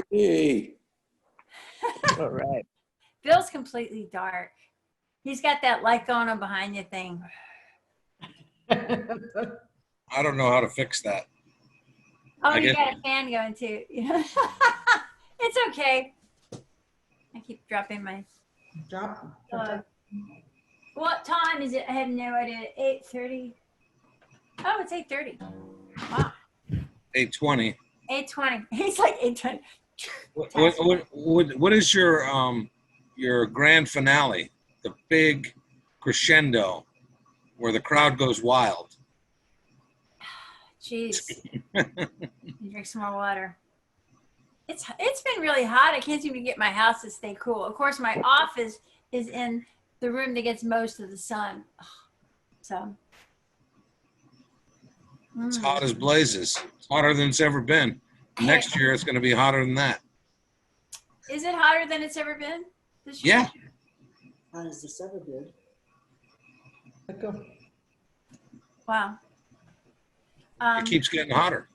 Hey. All right. Bill's completely dark. He's got that light going on behind you thing. I don't know how to fix that. Oh, I you guess- got a fan going too. It's okay. I keep dropping my. Drop. What time is it? I have no idea. 8:30. Oh, it's 8:30. Wow. 8:20. 8:20. He's like 8:20. What is your grand finale? The big crescendo where the crowd goes wild. Jeez. Drink some more water. It's been really hot. I can't seem to get my house to stay cool. Of course, my office is in the room that gets most of the sun. So. It's hot as blazes. It's hotter than it's ever been. Next year, it's going to be hotter than that. Is it hotter than it's ever been this year? Yeah. How has this ever been? Let go. Wow. It keeps getting hotter.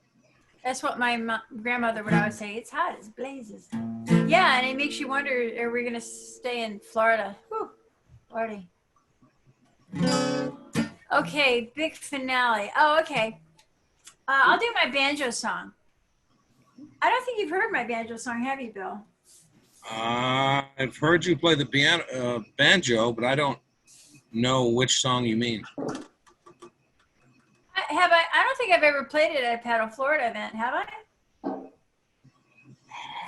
That's what my grandmother would always say. It's hot as blazes. Yeah, and it makes you wonder, are we going to stay in Florida? Whew, Lordy. Okay, big finale. Oh, okay. I'll do my banjo song. I don't think you've heard my banjo song, have you, Bill? I've heard you play the banjo, but I don't know which song you mean. I don't think I've ever played it at a Paddle Florida event, have I?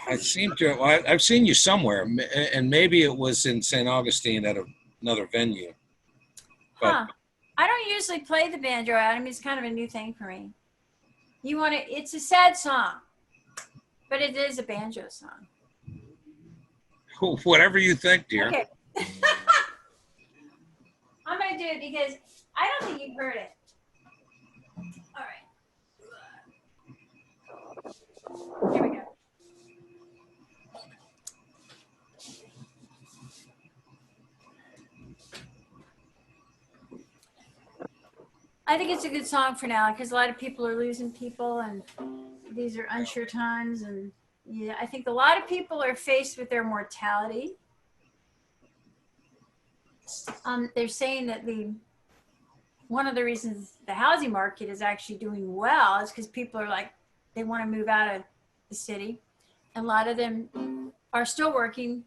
I seem to. I've seen you somewhere, and maybe it was in St. Augustine at another venue. But Huh. I don't usually play the banjo out. I mean, it's kind of a new thing for me. You want to? It's a sad song, but it is a banjo song. whatever you think, dear. Okay. I'm gonna do it because I don't think you've heard it. All right. Here we go. I think it's a good song for now because a lot of people are losing people and these are unsure times. And yeah, I think a lot of people are faced with their mortality. They're saying that one of the reasons the housing market is actually doing well is because people are like, they want to move out of the city. And a lot of them are still working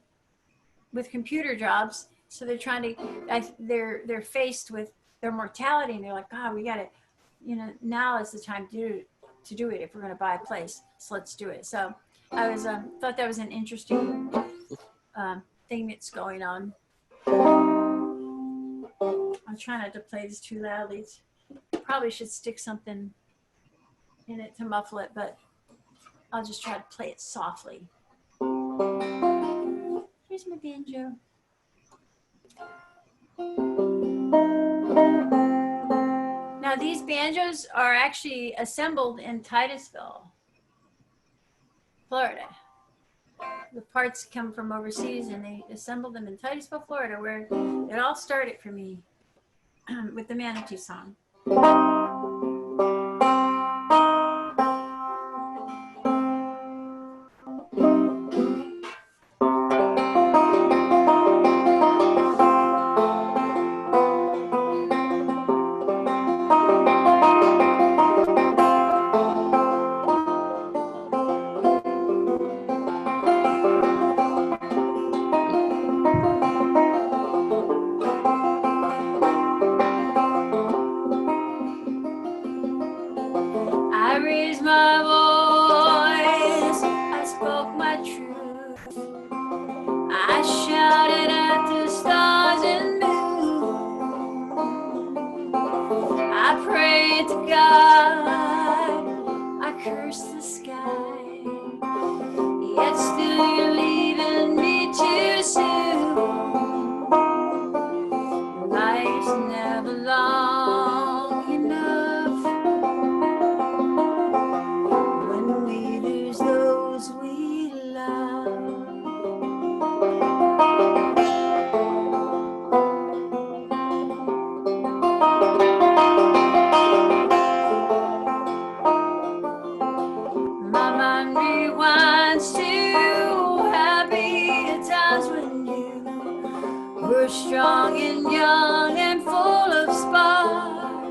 with computer jobs. So they're trying to, they're faced with their mortality and they're like, God, we got to, now is the time to do it if we're going to buy a place. So let's do it. So I was, thought that was an interesting thing that's going on. I'm trying not to play this too loudly. Probably should stick something in it to muffle it, but I'll just try to play it softly. Here's my banjo. Now these banjos are actually assembled in Titusville, Florida. The parts come from overseas and they assembled them in Titusville, Florida, where it all started for me with the Manatee song. I raised my voice, I spoke my truth. I shouted at the stars and moon. I prayed to God, I cursed the sky. Yet still you're leaving me too soon. Life's never long enough. When we lose those we love. My mind rewinds to happy times when you were strong and young and full of spark.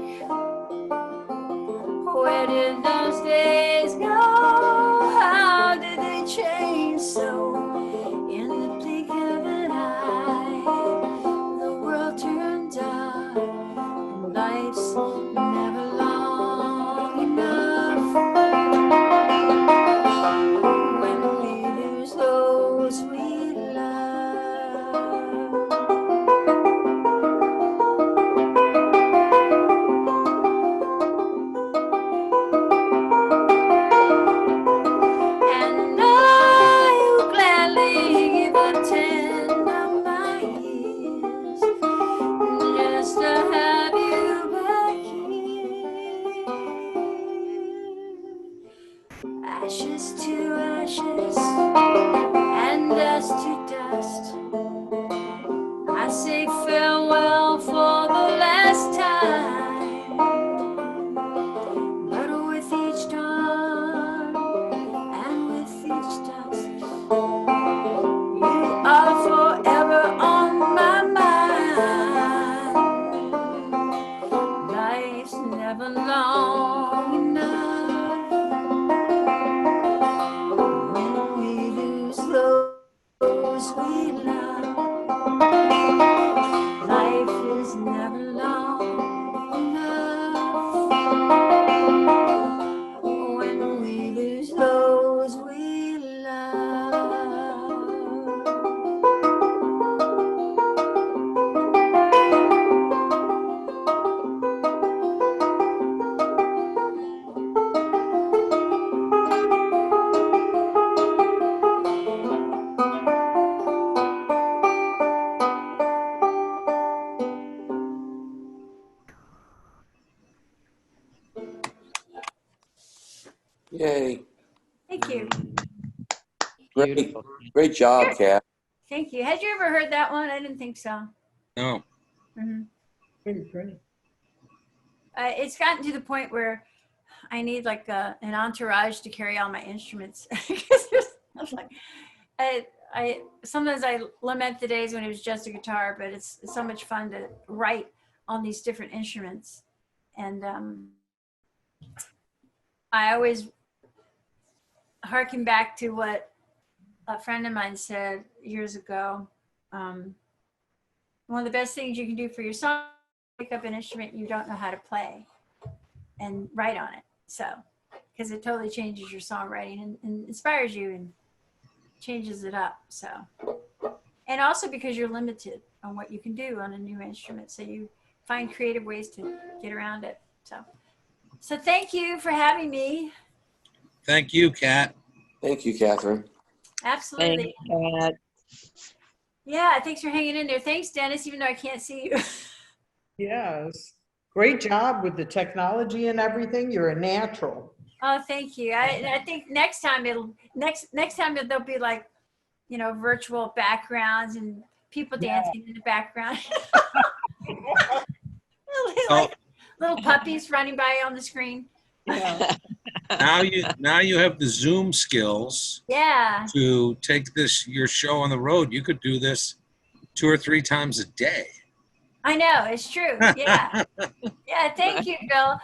Where did those days go? How did they change so? In the blink of an eye, the world turned dark, and life's never long enough. When we lose those we love. farewell for the last time. But with each dawn and with each dusk, you are forever on my mind. Life's never long enough when we lose those we love. Life is never long enough when we lose those we love. Yay. Thank you. Great, Beautiful. great job, Kat. Thank you. Had you ever heard that one? I didn't think so. No. Mhm. Pretty pretty. It's gotten to the point where I need like an entourage to carry all my instruments. I was like, I sometimes I lament the days when it was just a guitar, but it's so much fun to write on these different instruments. And I always harken back to what a friend of mine said years ago. One of the best things you can do for your song, pick up an instrument you don't know how to play and write on it. So, because it totally changes your songwriting and inspires you and changes it up. So, and also because you're limited on what you can do on a new instrument. So you find creative ways to get around it. So thank you for having me. Thank you, Kat. Thank you, Catherine. Absolutely. Thanks, Kat. Yeah, thanks for hanging in there. Thanks, Dennis, even though I can't see you. Yes. Great job with the technology and everything. You're a natural. Oh, thank you. I think next time there'll be like, virtual backgrounds and people dancing in the background. Like little puppies running by on the screen. Yeah. Now you have the Zoom skills Yeah. to take your show on the road. You could do this 2 or 3 times a day. I know, it's true. Yeah. Yeah, thank you, Bill.